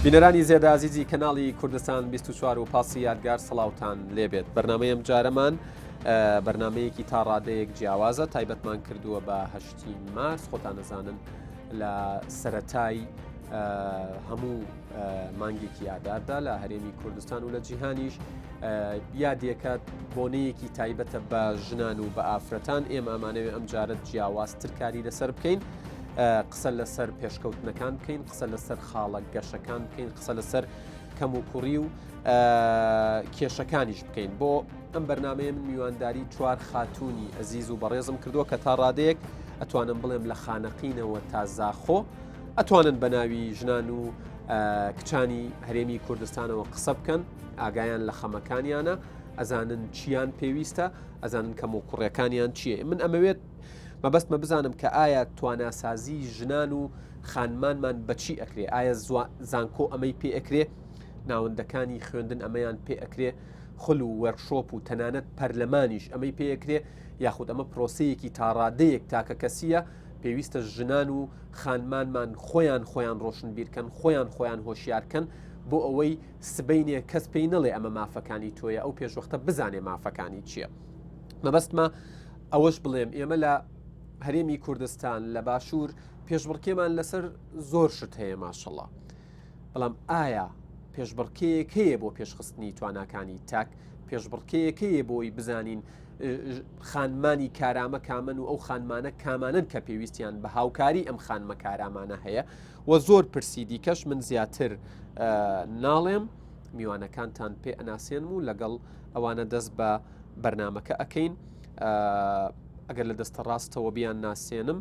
بینەرانی زێدە عزیزی کەناڵی کوردستان 24 و پاسی یادگار سەڵاوتان لێبێت. بەرنامەیەم جارەمان بەرنمەیەکی تا ڕادەیەک جیاوازە تایبەتمان کردووە بە 8 مارس. خۆتان نەزانن لە سەرەتای هەموو مانگێکی ئاداردا لە هەرێمی کوردستان و لە جیهانیش یادێکات بۆنەیەکی تایبەتە بە ژنان و بە ئافرەتان. ئێمە ئەمانەوێ ئەم جارت جیاوازترکاری لەسەر بکەین، قسە لەسەر پێشکەوتنەکان بکەین، قسە لەسەر خاڵە گەشەکان بکەین، قسە لەسەر کەم و کوڕی و کێشەکانیش بکەین. بۆ ئەم بەرنمەیە من میوانداری 4 خاتوونی ئەزیز و بەڕێزم کردووە کە تا ڕادەیەک ئەتوانم بڵێم لە خانەقینەوە تا زاخۆ ئەتوانن بە ناوی ژنان و کچانی هەرێمی کوردستانەوە قسە بکەن، ئاگایان لە خەمەکانیانە، ئەزانن چیان پێویستە، ئەزانن کەم و کوڕەکانیان چییە. من ئەمەوێت مەبەستمە بزانم کە ئایا تواناسازی ژنان و خانمانمان بەچی ئەکرێ؟ ئایا زانکۆ ئەمەی پێ ئەکرێ؟ ناوەندەکانی خوێندن ئەمەیان پێ ئەکرێ؟ خل و وەرکشۆپ و تەنانەت پەرلەمانیش ئەمەی پێ ئەکرێ؟ یاخود ئەمە پرۆسەیەکی تا ڕادەیەک تاکە کەسیە؟ پێویستە ژنان و خانمانمان خۆیان ڕۆشن بیرکەن، خۆیان هۆشیارکەن بۆ ئەوەی سبەینێ کەس پێی نەڵێ ئەمە مافەکانی تۆیە، ئەو پێشوەختە بزانێ مافەکانی چییە. مەبەستمە ئەوەش بڵێم ئێمە لە هەرێمی کوردستان لە باشوور پێشبڕکێمان لەسەر زۆر شت هەیە ماشەڵڵا، بەڵام ئایا پێشبڕکەیەک هەیە بۆ پێشخستنی تواناکانی تاک؟ پێشبڕکەیەک هەیە بۆی بزانین خانمانی کارامە کامن و ئەو خانمانە کامانن کە پێویستیان بە هاوکاری ئەم خانمە کارامانە هەیە؟ و زۆر پرسی دیکەش من زیاتر ناڵێم، میوانەکانتان پێ ئەناسێنم و لەگەڵ ئەوانە دەست بە بەرنمەکە ئەەکەین. ئەگەر لە دەستە ڕاستەوە بیان ناسێنم،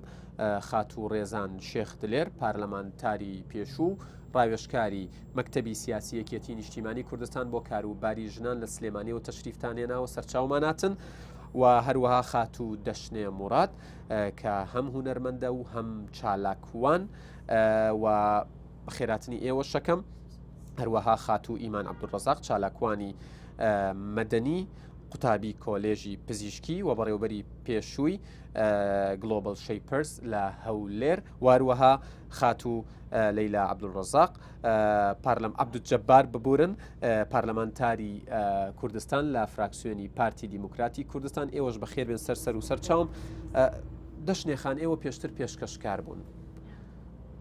خاتوو ڕێزان شێخ دلێر پارلەمانتاری پێشوو ڕاوێژکاری مەکتەبی سیاسی یەکێتی نیشتیمانی کوردستان بۆ کاروباری ژنان لە سلێمانی و تەشریفتانێناوە سەرچاوماناتن، و هەروەها خاتوو دەشنێ موڕات کە هەم هونەرمەندە و هەم چالاکوان و خێراتنی ئێوە شەکەم، هەروەها خاتوو ئیمان عەبدوڕەزاق چالاکوانی مەدەنی قوتابی کۆلێژی پزیشکی و بەڕێوەبەری پێشووی گلۆبال شەیپەرس لە هەولێر، واروەها خاتوو لەیلا عەبدوڕەزاق عەبدوجەبار ببورن پارلەمانتاری کوردستان لە فراکسیۆنی پارتی دیموکراتی کوردستان. ئێوەش بەخێر بێن سەر و سەرچاوم. دەشنێخان ئێوە پێشتر پێشکەشکار بوون،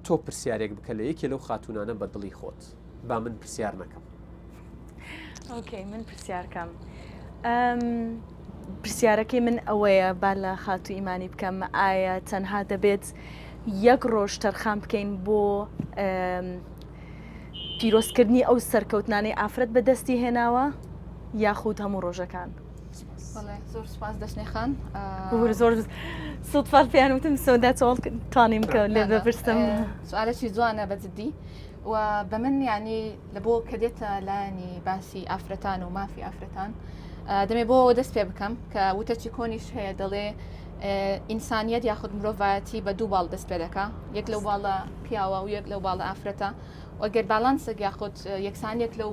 تۆ پرسیارێک بکە لە یەکێ لەو خاتوونانە بە دڵی خۆت، با من پرسیار نەکەم. ئۆکەی، من پرسیارکەم. پرسیارەکەی من ئەوەیە با لە خاتوو ئیمانی بکەم، ئایا تەنها دەبێت یەک ڕۆژ تەرخان بکەین بۆ پیرۆزکردنی ئەو سەرکەوتنانەی ئافرەت بەدەستی هێناوە یاخود هەموو ڕۆژەکان؟ زۆر سوپاس دەشنێخان، زۆر سوتفال پێیان وتم سۆدا توانیم کە لێ بپرسم. سوالێکی جوانە بەجددی و بە من یعنی لە بۆ کە دێتە لایەنی باسی ئافرەتان و مافی ئافرەتان دەمێ بۆ دەست پێ بکەم کە وتەچی کۆنیش هەیە، دەڵێ ئینسانیەت یاخود مرۆڤایەتی بە دوو باڵ دەست پێ دەکا، یەک لەو باڵە پیاوە و یەک لەو باڵە ئافرەتە، وەگەر باڵانسێک یاخود یەکسانیەک لەو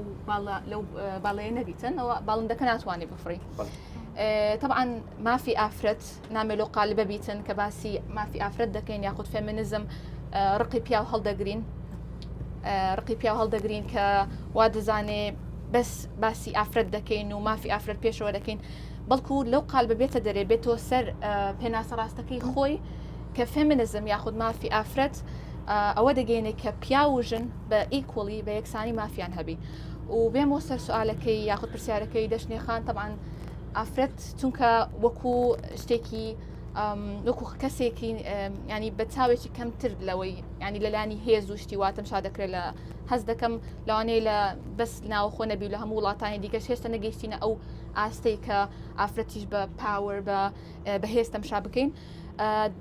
باڵەیە نەبیتن ئەوە باڵندەکە ناتوانێت بفڕی. طبعا مافی ئافرەت نامێت لەو قالبە بیتن کە باسی مافی ئافرەت دەکەین یاخود فێمینیزم ڕقی پیا و هەڵدەگرین کە وا دەزانێ بەس باسی ئافرەت دەکەین و مافی ئافرەت پێشەوە دەکەین، بەڵکو لەو قالبە بێتە دەرێ بێتەوە سەر پێناسە ڕاستەکەی خۆی کە فێمینیزم یاخود مافی ئافرەت ئەوە دەگەینێت کە پیا و ژن بە ئیکۆلی بە یەکسانی مافیان هەبی. و بێمەوە سەر سوالەکەی یاخود پرسیارەکەی دەشنێخان، طبعاً ئافرەت چونکە وەکو شتێکی وەکو کەسێکی ینی بە چاوێکی کەمتر لەوەی ینی لەلانی هێز و شتی واتم شا دەکرێت لە هەز دەکەم لەوانەیە لە بەس ناوەخۆ نەبی لە هەموو وڵاتانی دیگەش هێشتا نەگەیشتینە ئەو ئاستەی کە ئافرەتیش بە پاوەر بە هێز تەمشا بکەین.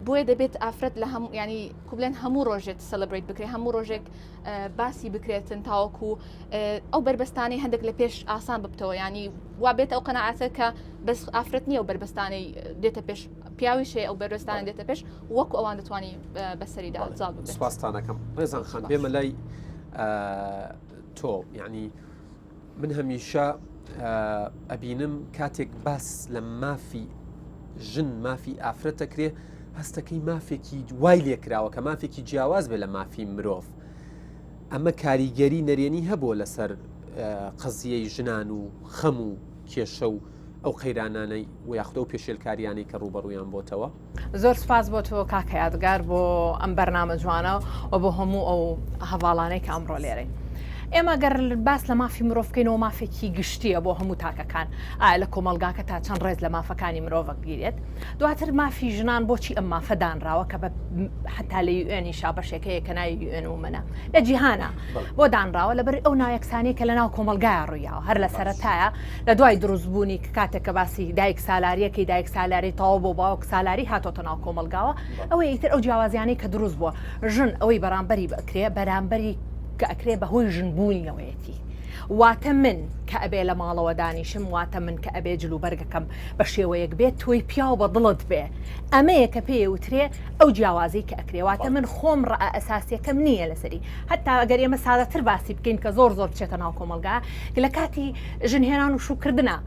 بۆیە دەبێت ئافرەت لە هەموو ینی کوبلێن هەموو ڕۆژێت سەلەبریت بکرێت، هەموو ڕۆژێک باسی بکرێتن تاوەکو ئەو بربەستانەی هەندێک لە پێش ئاسان ببتەوە، ینی وا بێت ئەو قەناعەتە کە بەس ئافرەت نییە و بربەستانەی دێتە پێش، پیاویشێ ئەو بربەستانە دێتە پێش وەکو ئەوان دەتوانی بەسەریدا جاڵ ببێت. سوپاسانەکەم ڕێزان خان. بێمە لای تۆ، یعنی من هەمیشە ئەبینم کاتێک باس لە مافی ژن مافی ئافرەت دەکرێ، هەستەکەی مافێکی وای لێکراوە کە مافێکی جیاواز بێ لە مافی مرۆڤ. ئەمە کاریگەری نەرێنی هەبوو لەسەر قەزیەی ژنان و خەم و کێشە و ئەو قەیرانانەی و یاخودە و پێشێلکاریانی کە ڕوبەڕوویان بۆتەوە. زۆر سپاس بۆ تۆ کاکە یادگار بۆ ئەم بەرنامە جوانە و بۆ هەموو ئەو هەواڵانەی کە ئەمڕۆ لێرەی. ئێمە گەر باس لە مافی مرۆڤکەینەوە مافێکی گشتیە بۆ هەموو تاکەکان ئایا لە کۆمەلگاکە تا چەند ڕێز لە مافەکانی مرۆڤ گیرێت. دواتر مافی ژنان بۆچی ئەم مافەدانراوە کە حتا لە UN شابەشێکەیە کە ناوی UN ومنە لە جیهانە بۆ دانراوە لەبەر ئەو نایەکسانی کە لە ناو کۆمەلگایە ڕوویاوە هەر لە سەرەتایە لە دوای دروستبوونی کاتێک کە باسی دایک سالاریەکەی دایک سالاری تەواو بۆ باوک سالاری هاتۆتە ناو کۆمەلگاوە ئەوەی ئیتر ئەو جیاوازیانەی کە دروست بووە ژن ئەوەی بەرامبەری بکرێ بەرامبەری کە ئەکرێ بەهۆی ژنبوونیەوەیەتی. واتە من کە ئەبێ لە ماڵەوە دانیشم واتە من کە ئەبێ جلوبەرگەکەم بە شێوەیەک بێت تۆی پیا و بە دڵت بێ ئەمەیە کە پێ وترێ ئەو جیاوازی کە ئەکرێواتە من خۆم ڕە ئەساسیەکەم نییە لەسەری هەتا ئەگەر ئێمە سادەتر باسی بکەین کە زۆر بچێتە ناو کۆمەلگا لە کاتی ژنهێنان و شوکردنە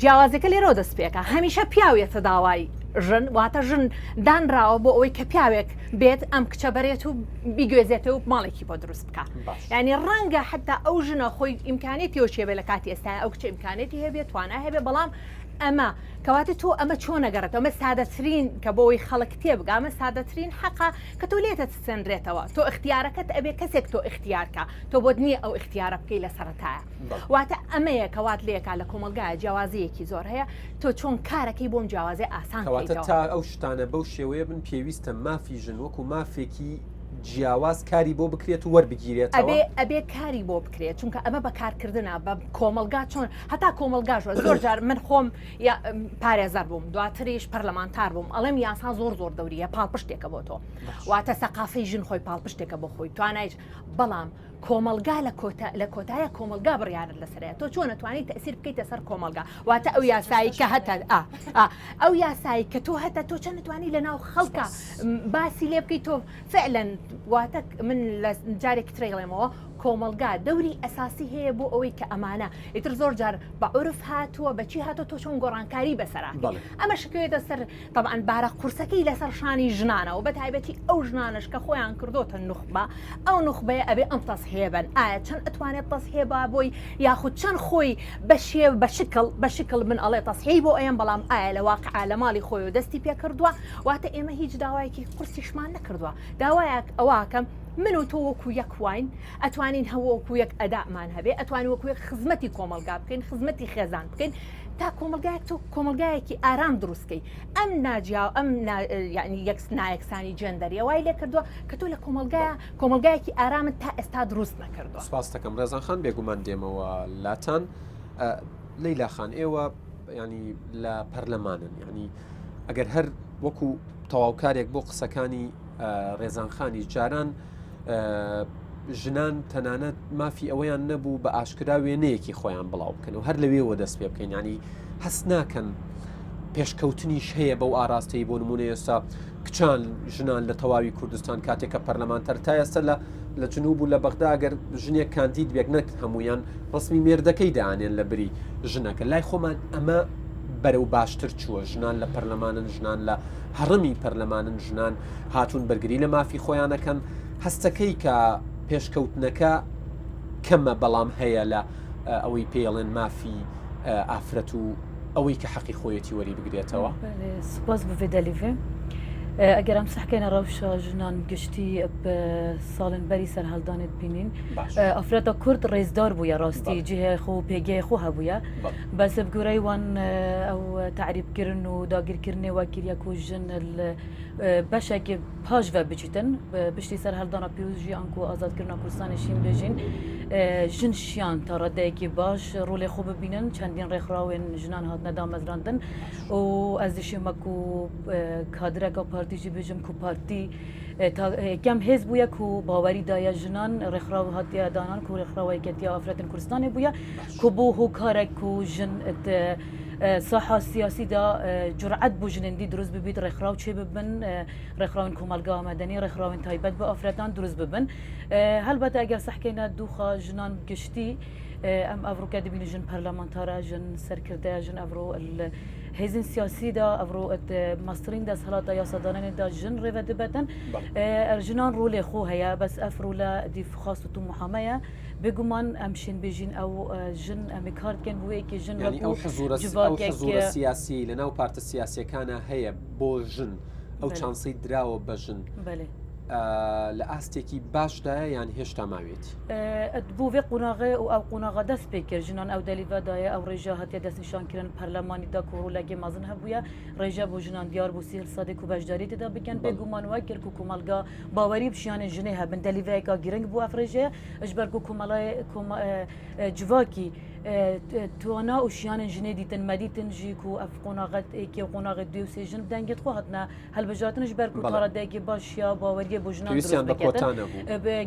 جیاوازەکە لێرۆ دەست پێکە هەمیشە پیاوێتە داوای ژن واتە ژن دانراوە بۆ ئەوەی کە پیاوێک بێت ئەم کچە بەرێت و بیگوێزێتەوە و ماڵێکی بۆ دروست بکە ینی ڕەنگە حتا ئەو ژنە خۆی ئیمکانێتی ئەو شێبێ لە کاتی ئێستا ئەو کچە ئیمکانێتی هەبێت توانە هەبێ بەڵام ئەمە کەواتە تۆ ئەمە چۆن نەگەڕێتەوە ئەمە سادەترین کە بۆەوەی خەڵک تێبگە ئەمە سادەترین حەقا کە تۆ لێتە سندرێتەوە تۆ اختیارەکەت ئەبێ کەسێک تۆ اختیارکە تۆ بۆت نییە ئەو اختیارە بکەی لە سەرەتایە واتە ئەمەیە کەوات لێکا لە کۆمەلگایە جیاوازەیەکی زۆر هەیە تۆ چۆن کارەکەی بۆم جیاوازێ ئاسان تا ئەو شتانە بەو شێوەیە بن پێویستە مافی ژن وەکو مافێکی جیاواز کاری بۆ بکرێت و وەربگیرێتەوە ئەبێ کاری بۆ بکرێت چونکە ئەمە بەکارکردنە بە کۆمەلگا چۆن هەتا کۆمەلگاژە زۆر جار من خۆم پارێزەر بووم دواتریش پەرلەمانتار بووم ئەڵێم یاسا زۆر دەوریە پاڵپشتێکە بۆ تۆ واتە سەقافەی ژن خۆی پاڵپشتێکە بۆ خۆی توانایش بەڵام کۆمەلگا لە کۆتایە کۆمەلگا بڕیارت لەسەرەیە تۆ چۆن نتوانیت تەسیر بکەیتە سەر کۆمەلگا واتە ئەو یاسایی کە هەتا ئەو یاسایی کە تۆ هەتا تۆ چەند نتوانی لە ناو خەڵکە باسی لێ بکەیت تۆ فعلەن واتە من لە جارێک ترێڵێمەوە کۆمەلگا دەوری ئەساسی هەیە بۆ ئەوەی کە ئەمانە ئیتر زۆر جار بە عورف هاتووە بەچی هاتۆ تۆ چۆن گۆڕانکاری بەسەراکی ئەمە شکوێتە سەر طبعاً بارە قورسەکەی لەسەر شانی ژنانە و بە تایبەتی ئەو ژنانش کە خۆیان کردوتە نوخبە ئەو نوخبەیە ئەبێ ئەم تەسهێبن ئایا چەند ئەتوانێت تەسهێبا بۆی یاخود چەند خۆی بە شکل من ئەڵێ تەسهێی بۆ ئەیان بەڵام ئایا لە واقعا لە ماڵی خۆی و دەستی پێ کردووە واتە ئێمە هیچ داوایەکی قورسیشمان نەکردووە داوایەک ئەواکەم من و تۆ وەکو یەک واین ئەتوانین هەوەکو یەک ئەدامان هەبێ ئەتوانین وەکو یەک خزمەتی کۆمەلگا بکەین خزمەتی خێزان بکەین تا کۆمەلگایەک تۆ کۆمەلگایەکی ئارام دروستکەی ئەم ناجیاو ئەم یعنی یەک نایەکسانی جەندەریە وای لێ کردووە کە تۆ لە کۆمەلگایەکی ئارامت تا ئێستا دروست نەکردووە. سپاس دەکەم ڕێزان خان بێگومان دێمەوە لاتان لەیلا خان ئێوە ینی لە پەرلەمانن ینی ئەگەر هەر وەکو تەواوکارێک بۆ قسەکانی ڕێزانخانی جاران ژنان تەنانەت مافی ئەوەیان نەبوو بە ئاشکرا وێنەیەکی خۆیان بڵاو بکەن و هەر لەوێەوە دەست پێ بکەین ینی هەست ناکەن پێشکەوتنیش هەیە بەو ئاراستەی بۆ نمونە ئێستا کچان ژنان لە تەواوی کوردستان کاتێکە پەرلەمانتەر تا ئێستا لە جنوب و لە بەغدا ئەگەر ژنێک کاندید بێک نەک هەمویان ڕسمی مێردەکەی داانێن لە بری ژنەکە لای خۆمان ئەمە بەرەو باشتر چووە ژنان لە پەرلەمانن ژنان لە هەڕمی پەرلەمانن ژنان هاتوون بەرگری لە مافی خۆیانەکەن هەستەکەی کە پێشکەوتنەکە کەمە بەڵام هەیە لە ئەوەی پێڵێن مافی ئافرەت و ئەوەی کە حەقی خۆیەتی وەری بگرێتەوە. سپاس بۆ دەلیڤێ ئەگەر ئەم سەحکەینە ڕەوشە ژنان گشتی ساڵن بەری سەر هەڵدانت بینین ئەفرەتە کورد ڕێزدار بووە ڕاستی جهێ خۆ پێگەی خۆ هەبووە بەسە بگورەی وان ئەو تعریبکردن و داگیرکردنی وەکیریەک و ژن بەشێکی پاژڤە بچیتن پشتی سەر هەڵدانە پیرۆزی ئەنکو و ئازادکردنا کوردستانیشین بێژین ژن شیان تا ڕێدەیەکی باش ڕۆڵێ خۆ ببینن چەندین ڕێکخراوێن ژنان هاتنە دامەزراندن و ئەس دشێمەک و کادرێکە پارتیژی بێژم کو پارتی یەکەم هێز بووە و باوەری دایە ژنان ڕێکخراو هاتیە دانان و ڕێکخراوەیەکەتی ئافرەتن کوردستانی بووە کو بۆ هۆکارێک و ژن ساحە سیاسیدا جورعەت بۆ ژنندی دروست ببیت ڕێکخراو چێ ببن ڕێکخراون کۆمەلگا مەدەنی ڕێکخراون تایبەت بە ئافرەتان دروست ببن هەلبەتە ئەگەر سەحکەینە دووخە ژنان گشتی ئەم ئەڤڕۆکە دەبینی ژن پەرلەمانتارە ژن سەرکردەیە ژن ئەڤڕۆ هێزن سیاسیدا ئەڤڕۆ ماسترین دەسەڵاتە یاسادانانێدا ژن ڕێوە دەبەتن ژنان ڕۆلێ خۆ هەیە بەس ئەفرۆ لە دیفخواست و محامەیە بێگومان ئەم شین بێژین ئەو ژن ئەمێ کارکەن بۆیەکی ژن ئەو حزورە سیاسی لەناو پارتە سیاسیەکانە هەیە بۆ ژن ئەو چانسی دراوە بە ژن لە ئاستێکی باشدایە یان هێشتا ماوێتی بۆ vê قوناغێ و ئەو قوناغا دەست پێ کرد ژنان ئەو دەلیڤدایە ئەو ڕێژە هەتێ دەستنیشانکردن پەرلەمانیدا کۆڕۆلەگێ مازن هەبووە ڕێژە بۆ ژنان دیار بوو سیل سادێک و بەشداری تێدا بکەن بێگومانوە کرد و کۆمەلگا باوەری بشیانە ژنێ هەبن دەلیڤەیەکا گرنگ بوو ئەفرێژەیە ئەش بەرگو کۆمەڵای جواکی توانا و شیانن ژنێ دیتن مەدیتن ژیک و ئەف قۆناغەت ئێکی و قۆناغت دوێ و سێ ژن دەنگێت خۆ هاتنە هەلبژاتنش بەرگ و تاڕەدەیەکی باشیا باوەریە بۆ ژنان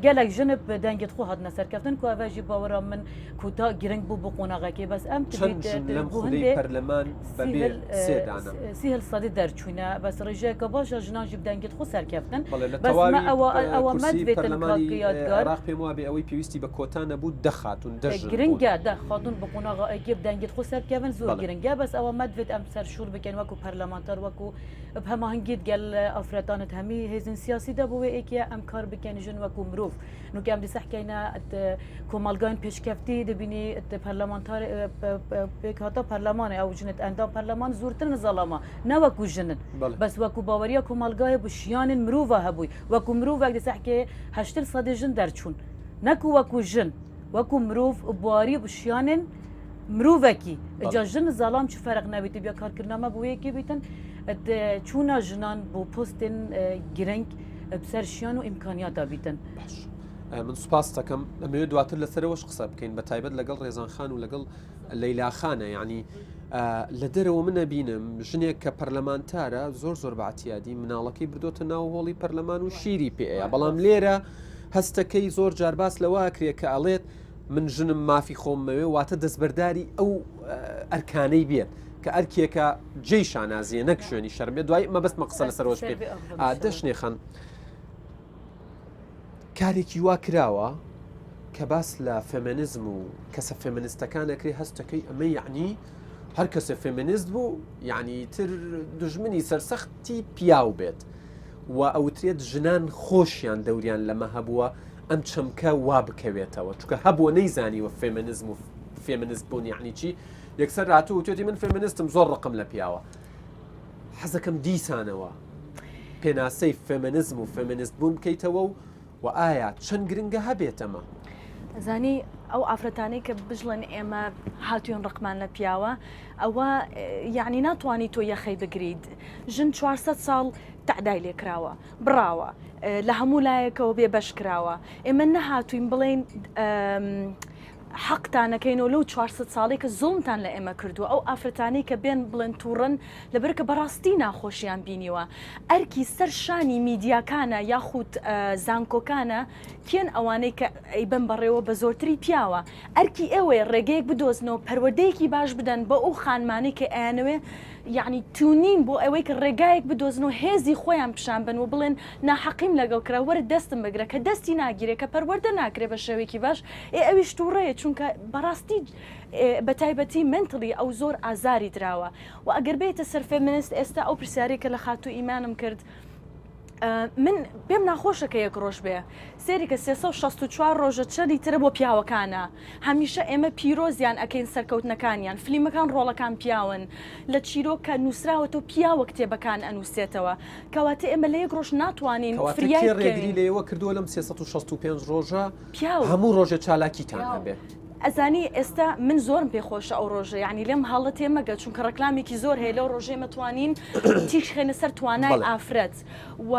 gelek jin bi dengê xwe hatine serkeftin ku ev jî bawera min kuta giring bû bi qonaqekê bes em sîhil sadî derçûne bes rêjeyeka baş a jinan jî bi dengê xwe serkeftin ewa med vêtin kakiyatgar pêm wabê ew pêwîstî bi kota nebû dexatûn giring e de xatûn bi qonaqekê bi dengê xwe serkevin zor giring e bes ewa med vêt em serşûr bikin wekû parlamenter wekû bi hemahingît gel afretanit hemî hêzin siyasî de bû wê êkiye em kar bikin jin wekû mirov نوکه ام دیسه که نه کمالگان پیشکفتی دبینی پارلمانتار پیکاتا پارلمان او جنت اندام پارلمان زورتر نظالما نه وکو جنن بس وکو باوریا کمالگای بشیان مروفه هبوی وکو مروف وقت دیسه که 80% جن درچون نکو وکو جن وکو مروف بواری بشیان مروفه کی جا جن ظالم چه فرق نبیتی بیا کار کردنامه بویه کی بیتن چونا جنان بو پستن گرنگ بسرشیان و امکانیات بیتن من سوپاس دەکەم ئەمەوێ دواتر لەسەرەوەش قسە بکەین بە تایبەت لەگەڵ ڕێزانخان و لەگەڵ لەیلاخانە یعنی لە دەرەوە منە بینم ژنێک کە پەرلەمانتارە زۆر بەعتیادی مناڵەکەی بردۆتە ناو هۆڵی پەرلەمان و شیری پێەیە بەڵام لێرە هەستەکەی زۆر جارباس لەواکرێ کە ئەڵێت من ژنم مافی خۆمەوێ واتە دەستبەرداری ئەو ئەرکانەی بێت کە ئەرکێکە جێی شانازیە نەک شوێنی شەرمێ دوای مەبەست مەقسە لەسەرەوەش پێ دەشنێخەن کارێکی وا کراوە کە باس لە فێمەنیزم و کەسە فێمەنیستەکانەکری هەستەکەی ئەمە یعنی هەر کەسە فێمەنیست بوو یعنی تر دژمنی سەرسەختی پیاو بێت و ئەوترێت ژنان خۆشیان دەوریان لەمە هەبووە ئەم چەمکە وا بکەوێتەوە چونکە هەبووە نەیزانی وە فێمەنیزم و فێمەنیست بوون یعنی چی یەکسەر هاتوو وتێتی من فێمەنیستم زۆر ڕقم لە پیاوە حەزەکەم دیسانەوە پێناسەی فێمەنیزم و فێمەنیست بوون بکەیتەوە و ئایا چەند گرنگە هەبێتەمە زانی ئەو ئافرەتانەی کە بژڵێن ئێمە هاتوون ڕقمان لە پیاوە ئەوە یعنی ناتوانانی تۆ یەخەی بگریت ژن 400 ساڵ تعدای لێکراوە بڕاوە لە هەموو لایەکەوە بێ بەش کراوە ئێمە نەهاتوین بڵێن حەقتانەکەینەوە لەو 400 ساڵی کە زۆمتان لە ئێمە کردووە ئەو ئافرەتانەی کە بێن بڵێن تووڕن لەبەر کە بەڕاستی ناخۆشیان بینیوە ئەرکی سەر شانی میدیاکانە یاخود زانکۆکانە کێن ئەوانەی کە ئەیبن بەڕێوە بە زۆرتری پیاوە ئەرکی ئێوەیە ڕێگەیەک بدۆزنەوە پەروەردەیەکی باش بدەن بە ئەو خانمانەی کە ئەیانوێ یعنی تونین بۆ ئەوەی کە ڕێگایەک بدۆزنەوە هێزی خۆیان پیشان بن و بڵێن ناحەقیم لەگەڵ کرا وەرە دەستم بگرە کە دەستی ناگیرێت کە پەروەردە ناکرێ بە شێوەیەکی باش ئەویش تووڕەیە چونکە بەڕاستی بە تایبەتی منتڵی ئەو زۆر ئازاری دراوە و ئەگەر بێتە سەر فێمینیست ئێستا ئەو پرسیارێکە لە خاتوو ئیمانم کرد من پێم ناخۆشەکە یەک ڕۆژ بێ سێری کە 364 ڕۆژە چەندی ترە بۆ پیاوەکانە هەمیشە ئێمە پیرۆزیان ئەکەین سەرکەوتنەکانیان فلیمەکان ڕۆڵەکان پیاون لە چیرۆکە نووسراوەتەوە پیاوە کتێبەکان ئەنووسێتەوە کەواتە ئێمە لە یەک ڕۆژ ناتوانین ڕێگری لێەوە کردووە لەم 365 ڕۆژە هەموو ڕۆژە چالاکیتان هەبێ ئەزانی ئێستا من زۆرم پێخۆشە ئەو ڕۆژە یعنی لێم هەڵە تێمەگە چونکە ڕکلامێکی زۆر هەیە لەو ڕۆژێ مەتوانین تیش خێنە سەر توانای ئافرەت و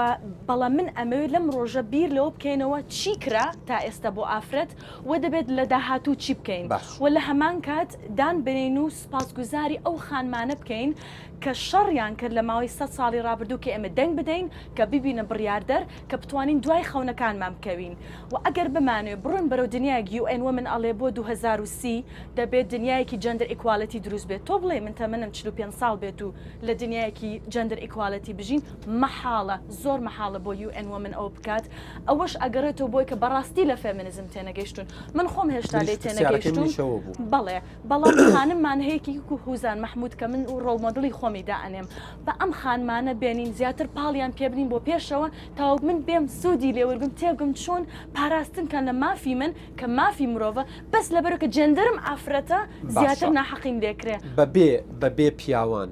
بەڵام من ئەمەوێت لەم ڕۆژە بیر لەوە بکەینەوە چی کرا تا ئێستا بۆ ئافرەت و دەبێت لە داهاتوو چی بکەین و لە هەمان کات دان بنین و سپاسگوزاری ئەو خانمانە بکەین کە شەڕیان کرد لە ماوەی 100 ساڵی ڕابردوو کە ئێمە دەنگ بدەین کە ببینە بڕیاردەر کە بتوانین دوای خەونەکانمان بکەوین و ئەگەر بمانوێ بڕۆن بەرەو دنیای UN ومن ئەڵێ بۆ 2030 دەبێت دنیایەکی جەندەر ئیکوالەتی دروست بێت تۆ بڵێ من تەمەنم 45 ساڵ بێت و لە دنیایەکی جەندەر ئیکوالەتی بژین مەحاڵە زۆر مەحاڵە بۆ UN Women ئەو بکات ئەوەش ئەگەڕێتەوە بۆی کە بەڕاستی لە فێمینیزم تێنەگەیشتون من خۆم هێشتا لێ تێنەگەیشتون بەڵێ بەڵام خانممان هەیەکی و هوزان مەحمود کە من و ڕۆڵمۆدڵی خۆمی دائەنێم بە ئەم خانمانە بێنین زیاتر پاڵیان پێبنین بۆ پێشەوە تاو من بێم سوودی لێوەرگم تێبگم چۆن پاراستن کە لە مافی من کە مافی مرۆڤە بەس لەبەرەوە کە جەندەرم ئافرەتە زیاتر ناحەقیم لێکرێ بەبێ پیاوان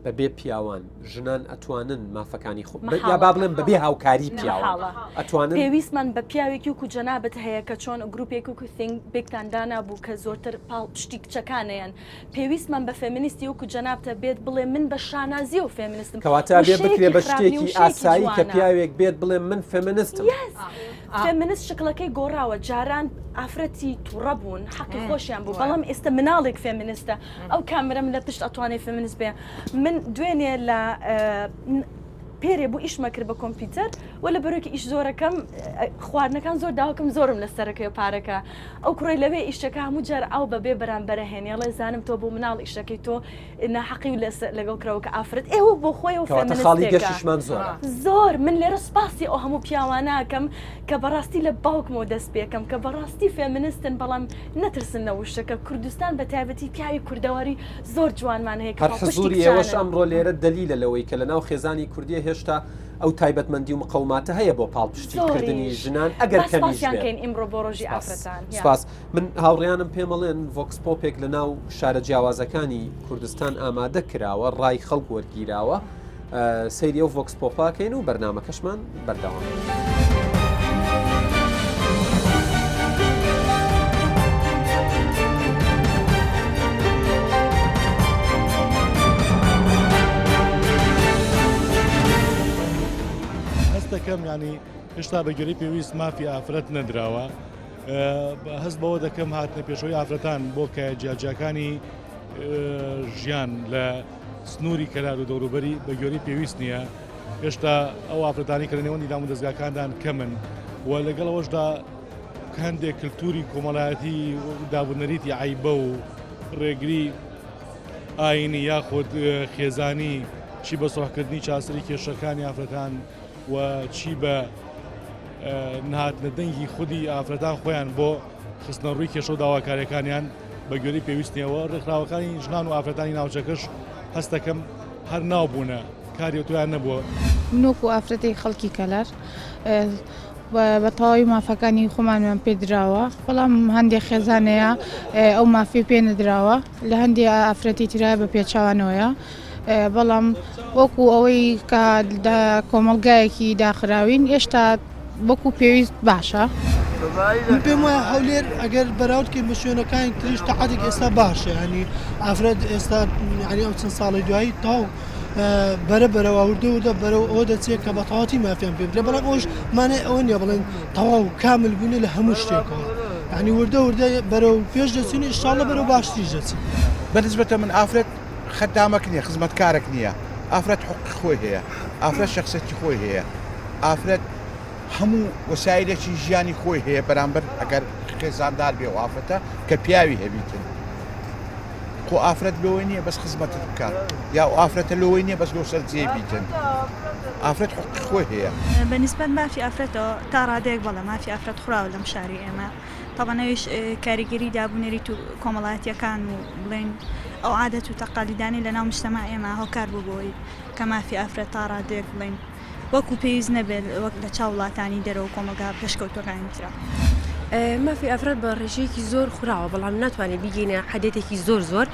بەبێ پیاوان ژنان ئەتوانن مافەکانی خۆ یا با بڵێن بەبێ هاوکاری پیاوە ئەتوانن پێویستمان بە پیاوێکی و جەنابەت هەیە کە چۆن گروپێک و بێکتاندانا بوو کە زۆرتر پشتی کچەکانیان پێویستمان بە فێمینیستی وکو جەنابتە بێت بڵێ من بە شانازی و فێمینیستم کەواتە بێ بکرێ بە شتێکی ئاسایی کە پیاوێک بێت بڵێ من فێمینیستم فێمینیست شکلەکەی گۆڕاوە جاران ئافرەتی تووڕە بوون حەقی خۆشیان بوو بەڵام ئێستا مناڵێک فێمینیستە ئەو کامرە من لە پشت ئەتوانێت فێمینیست بێ من دوێنێ لە پێرێ بوو ئیشمە کرد بە کۆمپیوتەر و لە بەرەوەی ئیش زۆرەکەم خواردنەکان زۆر داوکەم زۆرم لە سەرەکەی پارەکە ئەو کوڕی لەوێ ئیشەکە هەموو جار ئەو بەبێ بەرامبەرە هێنێڵێ زانم تۆ بۆ مناڵ ئیشەکەی تۆ ناحەقی لەگەڵ کرەوەکە ئافرەت ئێوە بۆ خۆی و فێمینیستێکە زۆر من لێرە سپاسی ئەو هەموو پیاواناکەم کە بەڕاستی لە باوکمەوە دەست پێکەم کە بەڕاستی فێمینیستن بەڵام نەترسن لە وشەکە کوردستان بە تایبەتی پیاوی کوردەواری زۆر جوانمان هەیە هەر حزوری ئێوەش ئەمڕۆ لێرە دەلیلە لەوەی کە لەناو خێزانی کوردی هێشتا ئەو تایبەتمەندی و مقاوماتە هەیە بۆ پاڵپشتیکردنی ژنان ئەگەر کەمیشکەین ئیمڕۆ بۆ ڕۆژی ئافرەتان سپاس من هاوڕیانم پێمەڵێن ڤۆکس پۆپێک لە ناو شارە جیاوازەکانی کوردستان ئامادە کراوە ڕای خەڵک وەرگیراوە سەیری ئەو ڤۆکس پۆپاکەین و بەرنامەکەشمان بەردەوام. دەکەم ینی هێشتا بەگوێرەی پێویست مافی ئافرەت نەدراوە هەست بەوە دەکەم هاتنە پێشەوەی ئافرەتان بۆ کە جیاجیەکانی ژیان لە سنووری کەلار و دەوروبەری بەگوێرەی پێویست نییە هێشتا ئەو ئافرەتانی کە لە نێوەندی دام و دەستگاکاندان کەمن و لەگەڵەوەشدا هەندێک کللتوری کۆمەڵایەتی دابوونەریتی عیبە و ڕێگری ئاینی یاخود خێزانی چی بە سۆحکردنی چاسری کێشەکانی ئافرەتان و چی بە نهاتنە دەنگی خودی ئافرەتان خۆیان بۆ خستنە ڕووی کێشە و داواکاریەکانیان بە گوێرەی پێویستنیەوە ڕێکخراوەکانی ژنان و ئافرەتانی ناوچەکەش هەستەکەم هەر ناوبوونە کاری تۆیان نەبووە نۆک و ئافرەتی خەڵکی کەلار بە تەواوی مافەکانی خۆمانیان پێدراوە بەڵام هەندێک خێزانەیە ئەو مافی پێ نەدراوە لە هەندێک ئافرەتی ترای بە پێچاوانەوەیە بەڵام وەکو ئەوەی کە کۆمەلگایەکی داخراوین هێشتا وەکو پێویست باشە من پێم وایە هەولێر ئەگەر بەراوردکەین بە شوێنەکانی تریش تەعادێک ئێستا باشە ینی ئافرەت ئێستا ینی ئەو چەند ساڵی دوایی تاو بەرەبەرەوە وردە بەرەو ئەوە دەچێت کە بە تەواوەتی مافیان پێ بدرێت بەڵام ئەوش مانای ئەوە نیە بڵێن تەواو کامل بوونە لە هەموو شتێکەوە ینی وردە بەرەو پێش دەچین ئینشاڵڵا بەرەو باشتریش دەچین بەنسبەتە من ئافرەت خەدامەک نییە خزمەتکارێک نییە ئافرەت حقوقی خۆی هەیە ئافرەت شخصەتی خۆی هەیە ئافرەت هەموو وەسایلێکی ژیانی خۆی هەیە بەرامبەر ئەگەر خێزاندار بێ و ئافرەتە کە پیاوی هەبیتن خۆ ئافرەت لەوەی نییە بەس خزمەتت بکات یا ئافرەتە لەوەی نییە بەس لۆ سەر جێ بیتن ئافرەت حقوقی خۆی هەیە بەنسبەت مافی ئافرەتەوە تا ڕادەیەک بەڵام مافی ئافرەت خوراوە لەم شاری ئێمە تاوانەوەیش کاریگەری دابوونەریت و کۆمەڵایەتیەکان و بڵێن ئەو عادەت و تەقالیدانی لە ناو مجتەمع ئێمە هۆکار بووبەوەی کە مافی ئافرەت تا ڕادەیەک بڵێن وەکو پێویست نەبێت وەک لە چاو وڵاتانی دەرەوە کۆمەلگا پێشکەوتەکانی ترا مافی ئافرەت بە ڕێژەیەکی زۆر خوراوە بەڵام ناتوانێت بیگەینە حەدێتێکی زۆر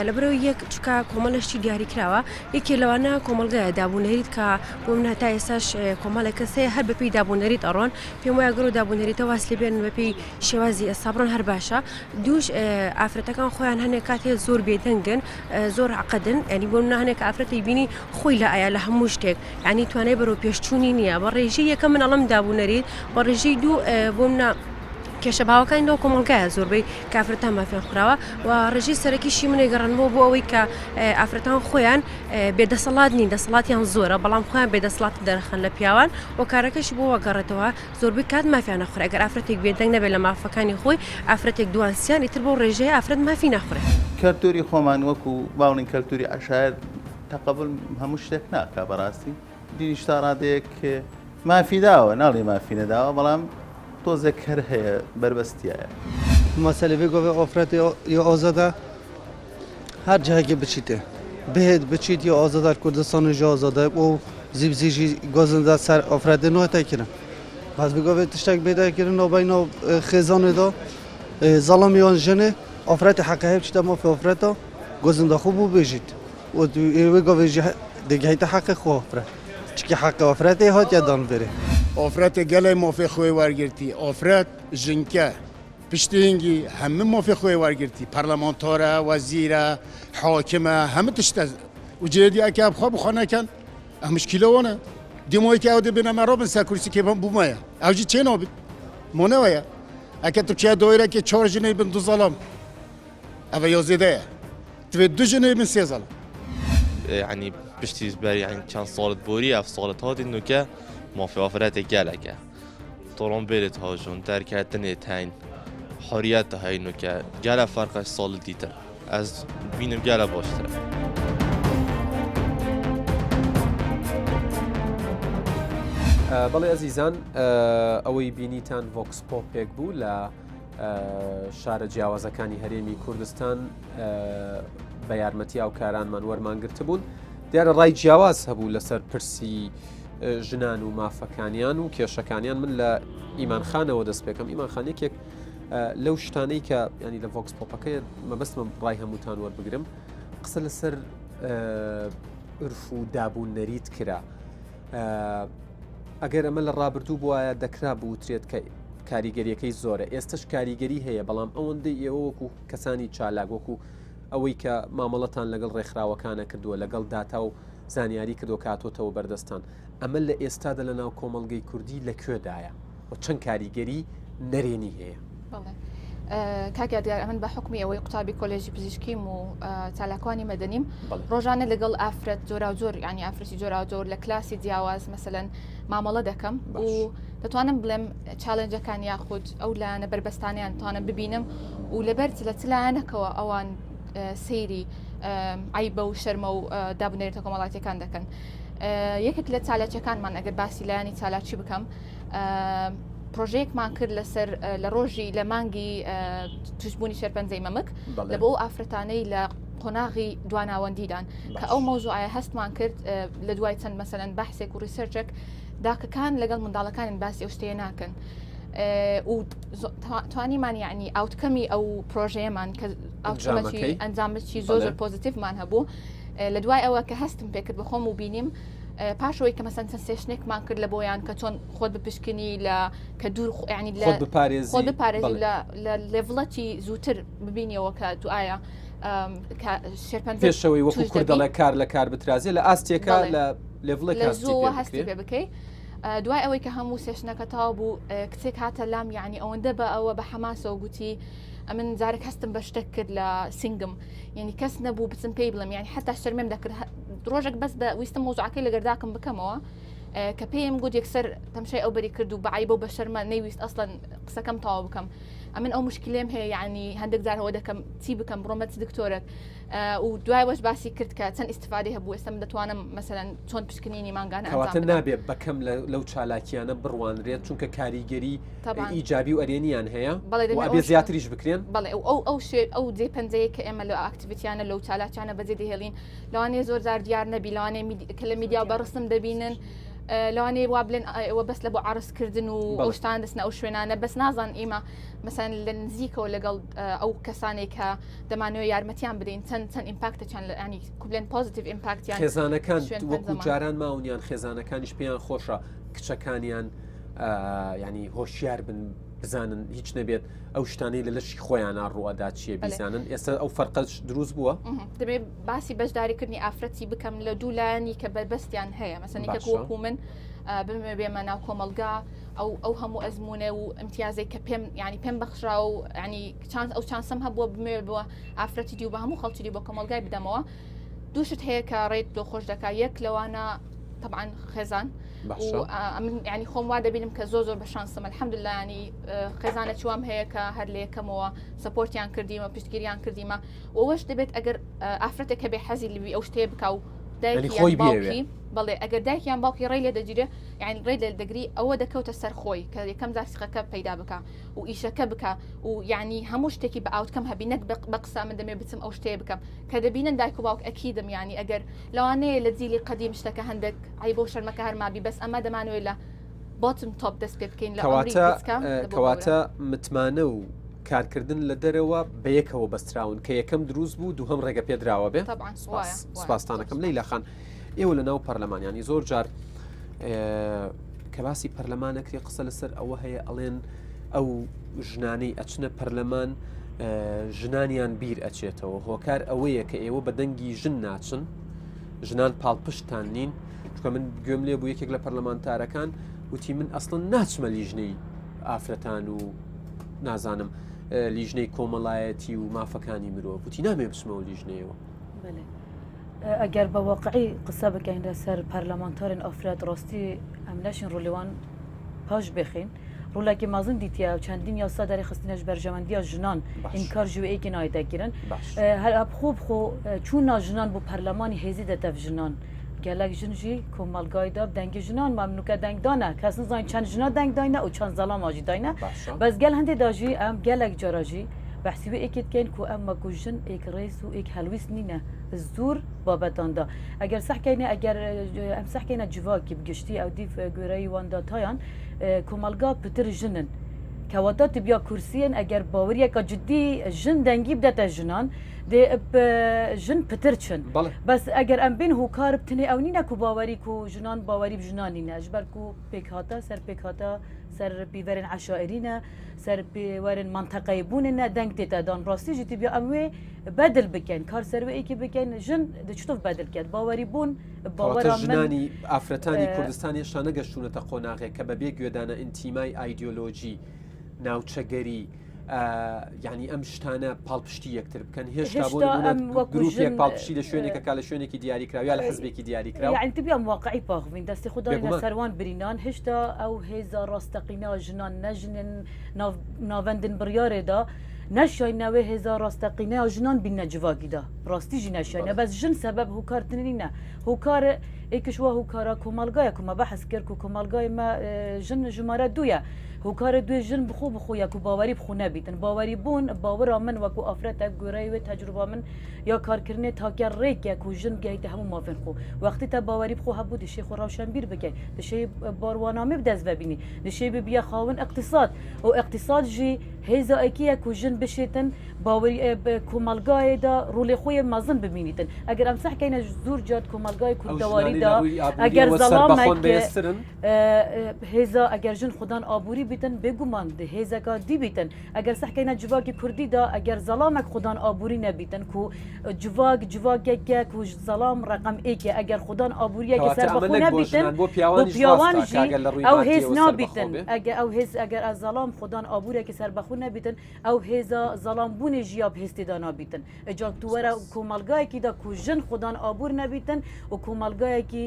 لەبەرەوە یەک چکە کۆمەڵشتی دیاری کراوە یەکێ لەوانە کۆمەلگایە دابوونەریت کە بۆ من هەتا ئێساش کۆمەڵێک کەسەیە هەر بەپێی دابوونەریت ئەڕۆن پێم وایە گەڕ و دابوونەریتە واس لێ بێن بەپێی شێوازی ئەسابڕۆن هەر باشە دووش ئافرەتەکان خۆیان هەنێک کاتێ زۆر بێدەنگن زۆر عقدن ینی بۆ من هەنێک ئافرەتی بینی خۆی لە ئایا لە هەموو شتێک ینی توانای بەرەو پێشچوونی نییە بە ڕێژەی یەکە من ئەڵم دابوونەریت بە ڕێژەی دوو بۆ منە کێشە باوەکانی لەو کۆمەلگایە زۆربەی کافرەتان مافیان خوراوە و ڕێژی سەرەکیشی منێ گەڕانەوە بۆ ئەوەی کە ئافرەتان خۆیان بێدەسەڵات نین دەسەڵاتیان زۆرە بەڵام خۆیان بێدەسەڵات دەرخەن لە پیاوان و کارەکەشی بۆ وەگەڕێتەوە زۆربەی کات مافیان نەخورێ ئەگەر ئافرەتێک بێدەنگ نەبێت لە مافەکانی خۆی ئافرەتێک دوانسیان ئیتر بۆ ڕێژەیە ئافرەت مافی نەخورێت کەلتوری خۆمان وەکو باڵین کەلتوری عشایر تەقبل هەموو شتێک ناکە بەڕاستی دینی شتا ڕادەیەک مافی داوە ناڵی مافی نەداوە بەڵام تۆزێک هەر هەیە بربەستیایە مەسەلەی گۆڤێ ئۆفرەت یا ئازادە هەر جاهێکی بچیتێ بهێت بچیت یا ئازادار کوردستانی ئازادە و زیبزیژی گۆزندا سەر ئۆفرەتێ نۆتەکردن باز بگۆڤێت تشتێک بێداکردن نۆبەینۆ خێزانێدا زەڵەمیان ژنێ ئۆفرەتی حەقەیە بچیتە مافی ئۆفرەتە گۆزندا خوب بوو بێژیت و ئێوە گۆڤێژی دەگەیتە حەقی خۆ ئۆفرەت چکی حەقی ئۆفرەتێ هات یا دانبێرێ ئۆفرەتە گەلەی مۆفی خۆی وەرگرتی ئۆفرەت ژنکە پشتینگی هەموو مۆفی خۆی وەرگرتی پەرلەمانتۆرە وەزیرە حاکمە هەموو تشتە و جێدی ئەکە بخوا بخۆنەکەن ئەمشکیلەوەنە دیمۆیکە ئەو دەبێنەمە ڕۆبن سەر کورسی کێ بوومەیە ئەوجی چێنەوە بێت مۆنەوەیە ئەکە تورکیا دۆیرەکە چۆر ژنەی بن دوو زەڵام ئەوە یۆزێدەیە دوێت دو ژنەی بن سێ زەڵام يعني بشتي بري يعني كان صارت بوري أف صارت هذه إنه كا ما في أفراد جالك طولهم بيرت هاجون تركاتني تاين حريات هاي إنه كا جالا فرق صال ديتر از بينم جالا باشتر بەڵێ ئەزیزان ئەوەی بینیتان ڤۆکس پۆپێک بوو لە شارە جیاوازەکانی هەرێمی کوردستان بە یارمەتی ئاوکارانمان وەرمانگرتە بوون دیارە ڕای جیاواز هەبوو لەسەر پرسی ژنان و مافەکانیان و کێشەکانیان من لە ئیمانخانەوە دەست پێکەم ئیمانخانێکێک لەو شتانەی کە ینی لە ڤۆکس پۆپەکەی مەبەستمە ڕای هەمووتان وەربگرم قسە لەسەر عرف و دابوون نەریت کرا ئەگەر ئەمە لە ڕابردوو بووایە دەکرا بوترێت کە کاریگەریەکەی زۆرە ئێستش کاریگەری هەیە بەڵام ئەوەندەی ئێوە وەکو کەسانی چالاک وەکو ئەوەی کە مامەڵەتان لەگەڵ ڕێکخراوەکانە کردووە لەگەڵ داتا و زانیاری کردو کاتۆتەوە بەردەستان ئەمە لە ئێستادا لە ناو کۆمەڵگەی کوردی لەکوێدایە و چەند کاریگەری نەرێنی هەیە کاکە دیار ئەمن بە حکمی ئەوەی قوتابی کۆلێژی پزیشکیم و چالاکوانی مەدەنیم ڕۆژانە لەگەڵ ئافرەت جۆرا زۆر ینی ئافرەتی جۆرا زۆر لە کلاسی جیاواز مەسەلەن مامەڵە دەکەم و دەتوانم بڵێم چالنجەکان یاخود ئەو لایەنە بربەستانیان توانم ببینم و لەبەر لە چلایەنەکەوە ئەوان سەیری عیبە و شەرمە و دابنێتە کۆمەڵاتیەکان دەکەن یەکێک لە چالاکیەکانمان ئەگەر باسی لایەنی چالاکی بکەم پرۆژەیەکمان کرد لەسەر لە ڕۆژی لە مانگی توشببوونی شێرپەنجەی مەمک لە بۆ ئافرەتانەی لە قۆناغی دواناوەندیدان کە ئەو مەوزوعە هەستمان کرد لە دوای چەند مەسەلەن بەحسێک و ریسەرچێک داکەکان لەگەڵ منداڵەکانن باسی ئەو شتەیە ناکەن و توانیمان یعنی ئاوتکەمی ئەو پرۆژەیەمان کە ئاوتکەمەکی ئەنجامەکی زۆر زۆر پۆزیتیڤمان هەبوو لە دوای ئەوە کە هەستم پێکرد بخۆم و بینیم پاشەوەی کە مەسەن سێشنێکمان کرد لە بۆیان کە چۆن خۆت بپشکنی لە کە دوور ینی خۆت بپارێزی لە لێڤڵەتی زووتر ببینیەوە کە دوایە پێشەوەی وەکو کوردەڵە کار لە کار بترازێ لە ئاستێکە لە لێڤڵە زۆوە هەستی پێ بکەی دوای ئەوەی کە هەموو سێشنەکە تاو بوو کچێک هاتە لام یعنی ئەوەندە بە ئەوە بە حەماسەوە گوتی ئەمن جارێک هەستم بە شتێک کرد لە سنگم یعنی کەس نەبوو بچم پێی بڵم یعنی حتا شەرمێم دەکرد ڕۆژێک بەس بە ویستم مۆزوعەکەی لەگەرداکەم بکەمەوە کە پێم گوت یەکسەر تەمشای ئەو بەری کرد و بەعیبە و بە شەرمە نەیویست ئەسڵەن قسەکەم تاوا بکەم ئەمن ئەو مشکلێم هەیە یعنی هەندێک جارەوە دەکەم چی بکەم بڕۆمەت دکتۆرێک و دوای وەش باسی کرد کە چەند ئیسفادەی هەبوو ئێستا دەتوانم مەسەلەن چۆن پشکنینی ماگانە کەواتە نابێت بەکەم لەو چالاکیانە بڕوانرێت چونکە کاریگەری ئیجابی و ئەرێنیان هەیە بێ زیاتریش بکرێن بەڵێ ئەو جێ پەنجەیە کە ئێمە لە ئاکتیڤیتیانە لەو چالاکیانە بەجێ دەهێڵین لەوانەیە زۆر جار دیار نەبی لەوانەیە کە لە میدیا بەڕستم دەبینن لەوانەیە وا بڵێن ئەوە بەس لە بۆ عرسکردن و ئەو شتان دەستنە ئەو شوێنانە بەس نازان ئێمە مەسەن لە نزیکەوە لەگەڵ ئەو کەسانێک کە دەمانەوە یارمەتیان بدەین چەند ئیمپاکتەچان لە ینی کوبلێن پۆزیتیڤ ئیمپاکتیان خێزانەکان وەکو جاران ماونیان خێزانەکانیش پێیان خۆشە کچەکانیان ینی هۆشیار بن بزانن هیچ نەبێت ئەو شتانەی لە لەشی خۆیان ڕوەدا چیە بیزانن ئێستا ئەو فەرقەش دروست بووە دەبێت باسی بەشداریکردنی ئافرەتی بکەم لە دوو لایەنی کە بەربەستیان هەیە مەسەنی کە وەکو من بمێ بێمە ناو کۆمەلگا ئەو هەموو ئەزمونێ و ئەمتیازێک کە پێم ینی پێم بەخشرا و ینی ئەو چانسم هەبووە بمێ بووە ئافرەتی دی و بە هەموو خەڵکی دی بۆ کۆمەلگای بدەمەوە دووشت هەیە کە ڕێت دۆ خۆش دەکات یەک لەوانە طبعا خێزان ینی خۆم وا دەبینم کە زۆر بە شانسم الحەمدلله ینی خێزانە چوام هەیە کە هەر لە یەکەمەوە سەپۆرتیان کردیمە پشتگیریان کردیمە وەوەش دەبێت ئەگەر ئافرەتێک کە بێ حەزی لەوی ئەو شتێ بکە و دایکی باوکی بەڵێ ئەگەر دایکیان باوکی ڕێ لێ دەگیرێ یعنی ڕێ لێ دەگری ئەوە دەکەوتە سەر خۆی کە یەکەم زارسیقەکە پەیدا بکە و ئیشەکە بکە و یعنی هەموو شتێکی بە ئاوتکەم هەبی نەک بە قسە من دەمێ بچم ئەو شتێ بکەم کە دەبینن دایک و باوک ئەکیدم ینی ئەگەر لەوانەیە لە جیلی قەدیم شتەکە هەندێک ئای بۆ شەرمەکە هەرمابی بەس ئەمە دەمانوێت لە بۆتم تۆپ دەست پێ بکەین لە کەواتە متمانە و کارکردن لە دەرەوە بە یەکەوە بەستراون کە یەکەم دروست بوو دووهەم ڕێگە پێدراوە بێ سپاسانەکەم لەیلا خان ئێوە لە ناو پەرلەمانیانی زۆر جار کە باسی پەرلەمانەکری قسە لەسەر ئەوە هەیە ئەڵێن ئەو ژنانەی ئەچنە پەرلەمان ژنانیان بیر ئەچێتەوە هۆکار ئەوەیە کە ئێوە بە دەنگی ژن ناچن ژنان پاڵپشتان نین چکە من گوێم لێ بوو یەکێک لە پەرلەمانتارەکان وتی من ئەسڵن ناچمە لیژنەی ئافرەتان و نازانم لیژنەی کۆمەڵایەتی و مافەکانی مرۆڤ وتی نامێ بچمەوە لیژنەیەوە ئەگەر بە واقعی قسە بکەین لەسەر پەرلەمانتارن ئافرەت ڕاستی ئەم نەشین ڕۆلێوان پاش بخین ڕوولێکی مازن دیتە و چەندین یاسا دەری خستنەش بەرژەمەندیە ژنان ئینکار ژوەیەکی نایدەگیرن هەر خوب خۆ چوونا ژنان بۆ پەرلەمانی هێزی دەتەف ژنان gelek jin jî ku malgayda dengê jinan memnûke deng dane kesin zan çend jina deng dayne û çend zalama jî dayne bes gel hindê da jî em gelek cara jî behsî wê êkêtken ku em me ku jin êk rêz û êk helwîst nîne zûr babetan da eger sehkeyne eger em sehkeyne civakî bi giştî ew dîv goreyî wan da tayan ku malga pitir jinin kewata tibiya kursiyên eger bawiriyeka ciddî jin dengî bidete jinan dê jin pitir çin bes eger em bên hûkar tinê ew nîne ku bawerî ku jinan bawerî bi jinan nîne ji ber ku pêkhata ser pêkhata ser pîverên eşairî ne ser pêwerên manteqeyê bûnê ne deng tête dan rastî jî tibiya em wê bedil bikin kar ser wê êkî bikin jin di çitov bedil ket bawerî bûn bawera jinanî afretanî Kurdistanê hêşta negeşûnete qonaqê ke bebê guêdana întimay ideolojî ناوچەگەری یعنی ئەم شتانە پاڵپشتی یەکتر بکەن هێشتا گروپێک پاڵپشتی لە شوێنێکە کا لە شوێنێکی دیاریکراویا لە حزبێکی دیاریکراوە یعنی تبیان واقعی پاخوین دەستی خوددانە سەروان برینان هێشتا ئەو هێزا ڕاستەقینە ژنان نەژنن ناوەندن بڕیارێدا نەشاینەوەی هێزا ڕاستەقینە ژنان بینە جوواگیدا ڕاستیژی نەشاینە بەس ژن سەبەب هوکارتنینە هوکار ئێکشوە هوکارە کۆمەلگایە کومە بەحەس کرد و کۆمەلگای مە ژن ژمارە دوویە هوکارە دوێ ژن بخۆ بخۆیە و باوەری بخۆ نەبیتن باوەری بوون باوەڕا من وەکو ئافرەتە گۆرەی وێ تەجروبا من یا کارکردنێ تاکە ڕێکێک و ژن گەیتە هەموو مافن خۆ وەختی تا باوەری بخۆ هەبوو دشێ خۆ ڕاوشەنبیر بکەیت دشێ باڕوانامێ بدەست ببینی دشێ ببیە خاون اقتصاد و اقتصاد ژی هێزائەکیە و ژن بشێتن باوەری کۆمەلگایەدا ڕوولێ خۆی مەزن ببینیتن ئەگەر ئەم سەحکەینە زۆر جات کۆمەلگای کوردەواریدا ئەگەر زەڵامێک هێزا ئەگەر ژن خوددان ئابووری بیتن بێگومان هێزەکە دیبیتن ئەگەر سەحکەینە جوواکی کوردیدا ئەگەر زەڵامێک خوددان ئابووری نەبیتن و جوواک جوواکێک و زەڵام ڕقم ئێکە ئەگەر خوددان ئابوووریەکی سەر بەخۆ نەبیتن بۆ پیاوانژی ئەو هێز نابیتن ئەگە ئەو هێز ئەگەر ئە زەڵام خوددان ئابوووریەکی سەر بەخۆ نەبیتن ئەو هێزە زەڵام بوونی ژیاب هێستێدا نابیتن ئەجان تووەرە کۆمەلگایەکیدا کو ژن خوددان ئابوور نەبیتن و کۆمەلگایەکی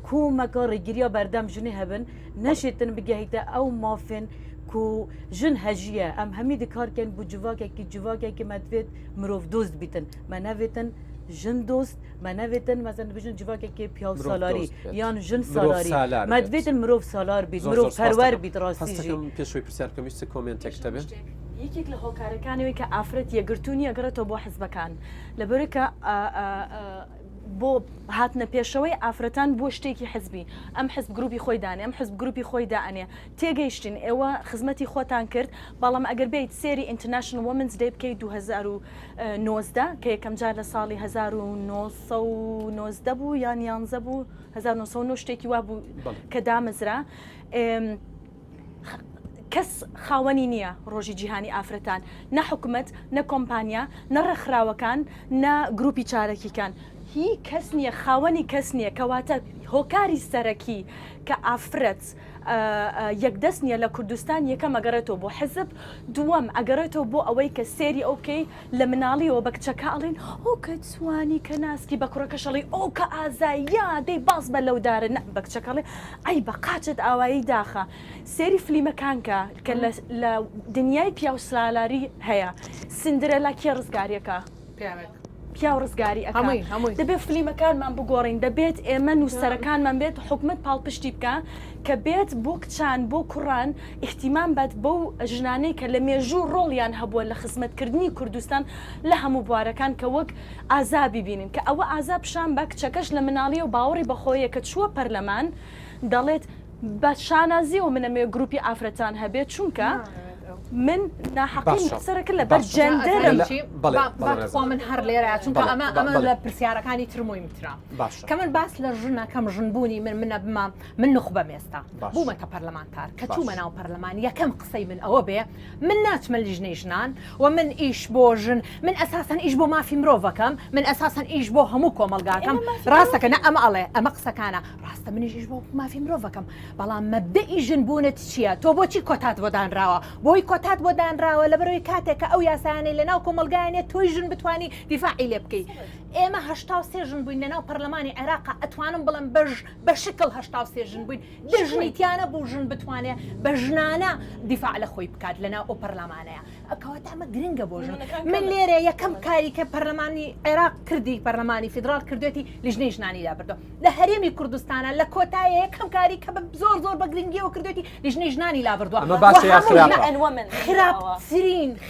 کومەکە ڕێگیریە بەردەم ژنی هەبن نەشێتن بگەیتە ئەو مافن کو ژن هەژیە ئەم هەمی دکارکەن بوو جوواکێکی مەدوێت مرۆڤ دۆست بیتن مە نەوێتن ژن دۆست مە نەوێتن مەزەن بژن جوواکێکی پیاو سالاری یان ژن سالاری مەدوێتن مرۆڤ سالار بیت مرۆڤ پەروەر بیت ڕاستیژی پێشوی پرسیار کەمیست کۆمنتێکتە بێت یەکێک لە هۆکارەکانەوەی کە ئافرەت یەگرتوونی ئەگەرێتەوە بۆ حزبەکان لەبەرکە بۆ هاتنە پێشەوەی ئافرەتان بۆ شتێکی حزبی ئەم حزب گروپی خۆی دانێ ئەم حزب گروپی خۆی دائنێ تێگەیشتین ئێوە خزمەتی خۆتان کرد بەڵام ئەگەر بیت سێری ئینتەرناشنل وومنز دەی بکەیت 2019 کە یەکەم جار لە ساڵی 1990 بوو یان 11 بوو 1990 شتێکی وا بوو کە دامەزرا کەس خاوەنی نییە ڕۆژی جیهانی ئافرەتان نە حکومەت نە کۆمپانیا نە ڕێکخراوەکان نە گروپی چارەکیکان هی کەس نییە خاوەنی کەس نییە کەواتە هۆکاری سەرەکی کە ئافرەت یەکدەست نییە لە کوردستان یەکەم ئەگەڕێتەوە بۆ حزب دووەم ئەگەڕێتەوە بۆ ئەوەی کە سێری ئەوکەی لە مناڵیەوە بە کچەکە ئەڵێن ئەو کە توانی کە ناسکی بە کوڕەکەشەڵی ئەو کە ئازاییا دەی باس بە لەودارە بە کچەکەڵێ ئەی بە قاچت ئاوایی داخە سێری فلیمەکانکە کە لە دنیای پیا و سالاری هەیە سندرەلا کێ ڕزگاریەکە پیا و ڕزگاری ئەەکەی دەبێت فلیمەکانمان بگۆڕین دەبێت ئێمە نووسەرەکانمان بێت حکومت پاڵپشتی بکە کە بێت بۆ کچان بۆ کوڕان احتیمان بەت بەو ژنانەی کە لە مێژوو ڕۆڵیان هەبووە لە خزمەتکردنی کوردستان لە هەموو بوارەکان کە وەک ئازابی بینین کە ئەوە ئازاب شان بە کچەکەش لە مناڵی و باوەڕی بەخۆیە کە چووە پەرلەمان دەڵێت بە شانازی و منەمێ گروپی ئافرەتان هەبێت چونکە من ناحقی سەرەکە لە بەر جەندەرم خۆ من هەر لێرە چونکە ئەمە لە پرسیارەکانی ترمۆی میترا کە من باس لە ژنە کەم ژنبوونی من منە بمە من نخبە مێستا بوومەتە پەرلەمانتار کە چوومە ناو پەرلەمان یەکەم قسەی من ئەوە بێ من ناچمە لیژنەی ژنان و من ئیش بۆ ژن من ئەساسەن ئیش بۆ مافی مرۆڤەکەم من ئەساسەن ئیش بۆ هەموو کۆمەلگاکەم ڕاستەکە نە ئەمە ئەڵێ ئەمە قسەکانە ڕاستە منیش ئیش بۆ مافی مرۆڤەکەم بەڵام مەبدەئی ژنبوونت چییە تۆ بۆچی کۆتات بۆ دانراوە بۆی کۆتات بۆ دانراوە لە بەرەوەی کاتێک کە ئەو یاسانەی لە ناو کۆمەلگایانێت تۆی ژن بتوانی دیفاعی لێ بکەیت ئێمە 83 ژن بووین لە ناو پەرلەمانی عێراقا ئەتوانم بڵم بە شکل 83 ژن بووین دژنیتیانە بوو ژن بتوانێت بە ژنانە دیفاع لە خۆی بکات لە ناو ئەو پەرلەمانەیە ئەکەواتە ئەمە گرنگە بۆ ژن من لێرە یەکەم کاری کە پەرلەمانی عێراق کردی پەرلەمانی فیدرال کردوێتی لیژنەی ژنانی دابردەوە لە هەرێمی کوردستانە لە کۆتایە یەکەم کاری کە زۆر بە گرنگیەوە کردوێتی لیژنەی ژنانی لابردووە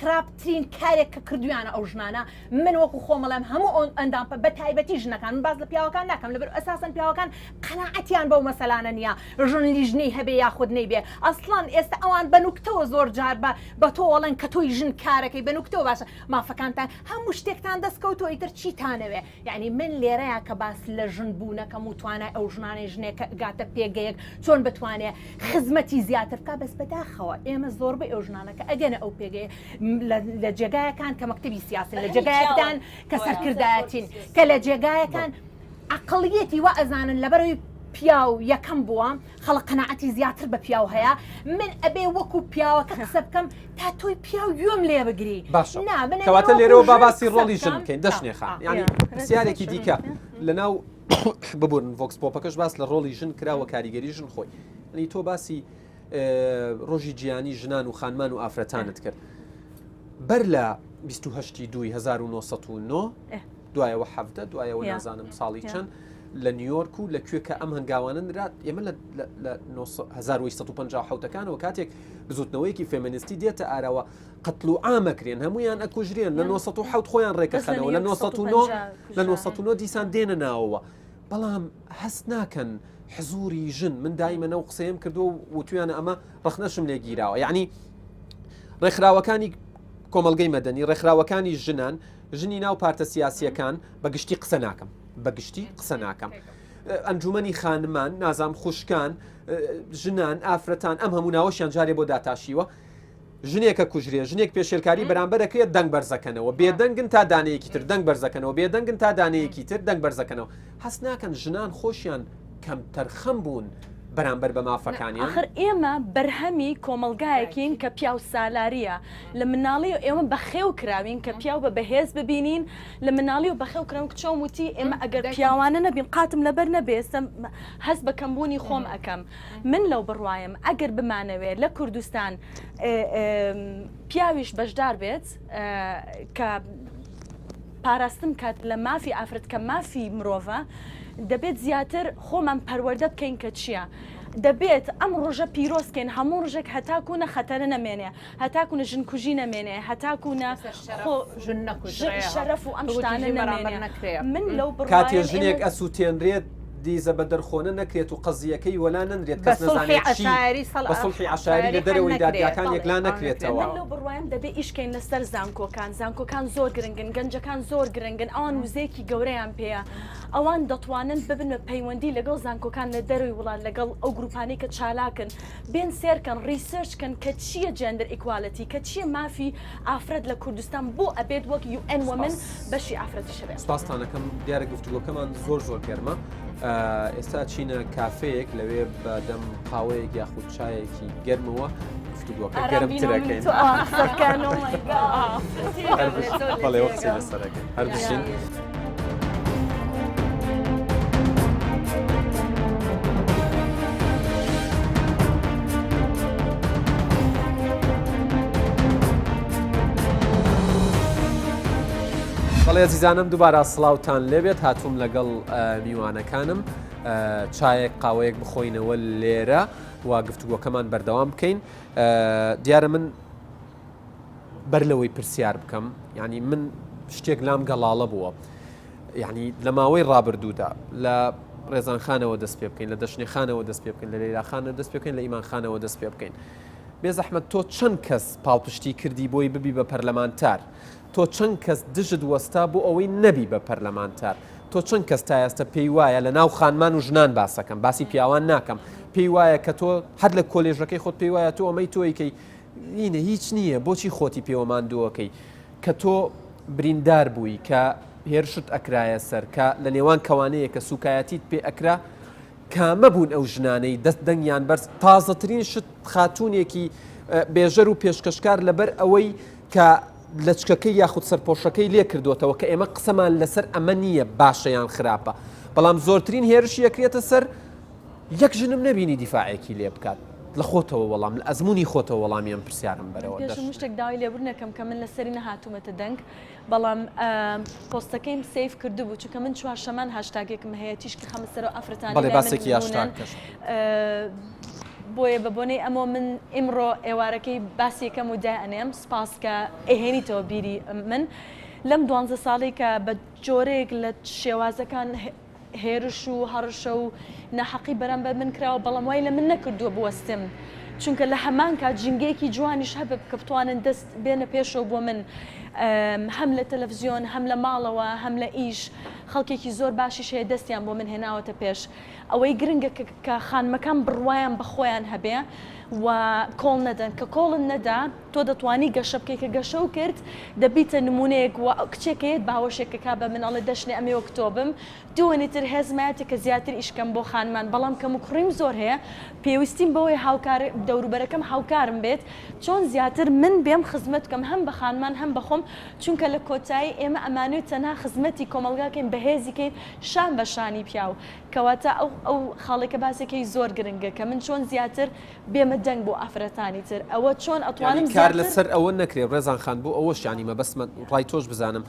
خراپترین کارێک کە کردویانە ئەو ژنانە من وەکو خۆمەڵام هەموو ئەندام بە تایبەتی ژنەکان من باز لە پیاوەکان ناکەم لەبەر ئەساسن پیاوەکان قەناعەتیان بەو مەسەلانە نییە ژن لیژنەی هەبێ یاخود نەیبێ ئەسڵان ئێستا ئەوان بە نوکتەوە زۆر جار بە تۆ وەڵێن کە تۆی ژن کارەکەی بە نوکتەوە باشە مافەکانتان هەموو شتێکتان دەستکەوتەوە ئیتر چیتانەوێ یعنی من لێرەیە کە باس لە ژن بوونەکەم و توانای ئەو ژنانەی ژنێکە گاتە پێگەیەک چۆن بتوانێت خزمەتی زیاتر بکە بەس بەداخەوە ئێمە زۆر بە ئەو ژنانەکە ئەگەنە ئەو پێگەیە لە جێگایەکان کە مەکتەبی سیاسی لە جێگایەکان کە سەرکردایەتین کە لە جێگایەکان عقلیەتی وا ئەزانن لەبەرەوەی پیاو یەکەم بووە خەڵق قەناعەتی زیاتر بە پیاو هەیە من ئەبێ وەکو پیاوەکە قسە بکەم تا تۆی پیاو گوێم لێ بگری کەواتە لێرەوە باباسی ڕۆڵی ژن بکەین دەشنێخان ینی پرسیارێکی دیکە لەناو ببوورن ڤۆکس پۆپەکەش باس لە ڕۆڵی ژن کراوە کاریگەری ژن خۆی ئەنی تۆ باسی ڕۆژی گیانی ژنان و خانمان و ئافرەتانت کرد بەر لە 1970 دوایەوە حەفتە دوایەوە نازانم ساڵی چەند لە نیویۆرک و لەکوێ کە ئەم هەنگاوانە نرات ئێمە لە 1950ەکانەوە کاتێک بزوتنەوەیکی فێمەنیستی دێتە ئارەوە قەتڵ و ئامەکرێن هەمویان ئەکوژرێن لە 1970 خۆیان ڕێکەخەنەوە لە 1990 دیسان دێنە ناوەوە بەڵام هەست ناکەن حزوری ژن من دایمە نەو قسەیەم کردو و تویانە ئەمە ڕخنەشم لێ گیراوە یعنی ڕێکخراوەکانی کۆمەلگەی مەدەنی ڕێکخراوەکانی ژنان ژنی ناو پارتە سیاسیەکان بەگشتی قسە ناکەم بەگشتی قسە ناکەم ئەنجومەنی خانمان نازام خوشکان ژنان ئافرەتان ئەم هەموو ناوەشیان جارێ بۆ داتاشیوە ژنێکە کوژرێ ژنێک پێشێلکاری بەرامبەرەکەیت دەنگ بەرزەکەنەوە بێدەنگن تا دانەیەکی تر دەنگ بەرزەکەنەوە بێدەنگن تا دانەیەکی تر دەنگ بەرزەکەنەوە هەست ناکەن ژنان خۆشیان کەم تەرخەم بوون بەرامبەر بە مافەکانیان آخر ئێمە بەرهەمی کۆمەلگایەکین کە پیاو سالاریە لە مناڵی و ئێمە بەخێو کراوین کە پیاو بە بەهێز ببینین لە مناڵی و بەخێو کراون کچۆم وتی ئێمە ئەگەر پیاوانە نەبین قاتم لەبەر نەبێستم هەست بە کەمبوونی خۆم ئەەکەم من لەو بڕوایم ئەگەر بمانەوێت لە کوردستان پیاویش بەشدار بێت کە پاراستم کات لە مافی ئافرەت کە مافی مرۆڤە دەبێت زیاتر خۆمان پەروەردە بکەین کە چییە؟ دەبێت ئەم ڕۆژە پیرۆستکەین هەموو ڕژێک هەتاکوونە خەتەرە نەمێنێ هەتاکوونە ژنکوژی نەمێنێ هەتاکوونە شەرەف و ئەم شتانە نەمێنێ من لەو کاتێ ژنێک ئەسووتێنرێت دیزە بە دەرخۆنە نەکرێت و قەزیەکەی وەلا نەنرێت بە سڵحی عشاری بە سڵحی عشاری لە دەرەوەی دادگاکان یەکلا نەکرێتەوە. لەو بڕوایم دەبێت ئیشکەین لەسەر زانکۆکان زۆر گرنگن، گەنجەکان زۆر گرنگن، ئەوان وزەیەکی گەورەیان پێەیە. ئەوان دەتوانن ببن بە پەیوەندی لەگەڵ زانکۆکان لە دەروی وڵات لەگەڵ ئەو گروپانەی کە چالاکن بێن سێرکەن ریسرچکن کە چییە جەندەر ئیکوالەتی، کە چییە مافی ئافرەت لە کوردستان بۆ ئەبێت وەک UN Women بەشی ئافرەتی شەبێت. سپاستانەکەم دیارە گفتوگۆکەمان زۆر گەرمە. ئێستا چینە کافەیەک لەوێ بەدەم قاوەیەک یاخود چایەکی گەرمەوە گفتوگۆکە گەرمترەکەین. بەڵێ وەقتی لەسەرەکەین هەر بشین. بەڵێ عزیزانم دووبارە سڵاوتان لێبێت هاتووم لەگەڵ میوانەکانم چایەک قاوەیەک بخۆینەوە لێرە و گفتوگۆکەمان بەردەوام بکەین. دیارە من بەر لەوەی پرسیار بکەم، ینی من شتێک لام گەڵاڵە بووە، ینی لە ماوەی ڕابردوودا لە ڕێزانخانەوە دەست پێ بکەین، لە دەشنیخانەوە دەست پێ بکەین، لە لەیلاخانە دەست پێ بکەین، لە ئیمانخانەوە دەست پێ بکەین. بێزەحمەت تۆ چەند کەس پاڵپشتی کردی بۆی ببی بە پەرلەمانتار؟ تۆ چەند کەس دژت وەستا بۆ ئەوەی نەبی بە پەرلەمانتار؟ تۆ چەند کەس تا ئێستا پێی وایە لە ناو خانمان و ژنان باسەکەم، باسی پیاوان ناکەم، پێی وایە کە تۆ هەر لە کۆلێژەکەی خۆت پێی وایە تۆ ئەمەی تۆیکەی اینە هیچ نییە، بۆچی خۆتی پێوەماندووەکەی کە تۆ بریندار بووی کە هێرشت ئەکرایە سەر کە لە نێوان کەوانەیە کە سوکایەتیت پێ ئەکرا کامە بوون ئەو ژنانەی دەست دەنگیان بەرز تازەترین شت خاتوونێکی بێژەر و پێشکەشکار لەبەر ئەوەی کە لە چکەکەی یاخود سەرپۆشەکەی لێ کردوتەوە کە ئێمە قسەمان لەسەر ئەمە نییە باشەیان خراپە، بەڵام زۆرترین هێرشی یەکرێتە سەر یەک ژنم نەبینی دیفاعێکی لێ بکات لە خۆتەوە وەڵام لە ئەزمموی خۆتەوە وەڵامیان پرسیارم بەرەوە پێشم شتێک داوای لێبوورنەکەم کە من لەسەری نەهاتوومەتە دەنگ، بەڵام پۆستەکەیم سیف کردبوو چونکە من چوارشەمان هاشتاگێکم هەیە تیشکی خەمەسەرەوە ئافرەتانی بەڵێ باسێکی هاشتاگەش بۆیە بە بۆنەی ئەمە من ئیمڕۆ ئێوارەکەی باسیەکەم و دایئەنێم سپاس کە ئەهێنیتەوە بیری من لەم 12 ساڵی کە بە جۆرێک لە شێوازەکان هێرش و هەڕشە و نەحەقی بەرامبەر من کراوە، بەڵام وای لە من نەکردووە بوەستم چونکە لە هەمان کات جنگێکی جوانیش هەبێ کە بتوانن دەست بێنە پێشەوە بۆ من هەم لە تەلەڤزیۆن هەم لە ماڵەوە هەم لە ئیش خەڵکێکی زۆر باشیش هەیە دەستیان بۆ من هێناوەتە پێش ئەوەی گرنگە کە خانمەکان بڕوایان بەخۆیان هەبێ و کۆڵ نەدەن کە کۆڵن نەدا تۆ دەتوانی گەشە بکەی کە گەشە و کرد دەبیتە نمونەیەک و کچێکەیەت باوەشێکەکە بە مناڵی دەشنێ ئەمێ وەکتۆبم دووەنیتر هێزمایەتە کە زیاتر ئیشکەم بۆ خانمان بەڵام کەم و کوڕیم زۆر هەیە پێویستیم بەوەی هاوکار دەوروبەرەکەم هاوکارم بێت چۆن زیاتر من بێم خزمەت بکەم هەم بە خانمان هەم بەخۆم چونکە لە کۆتایی ئێمە ئەمانوێت تەنها خزمەتی کۆمەلگاکەین بەهێزیکەین شان بە شانی پیاو کەواتە ئەو خاڵێکە باسێکی زۆر گرنگە کە من چۆن زیاتر بێمە دەنگ بۆ ئافرەتانی تر ئەوە چۆن ئەتوانم کار لەسەر ئەوە نەکرێت ڕێزان خان بۆ ئەوەش ینیمە بەسمە ڕای تۆش بزانم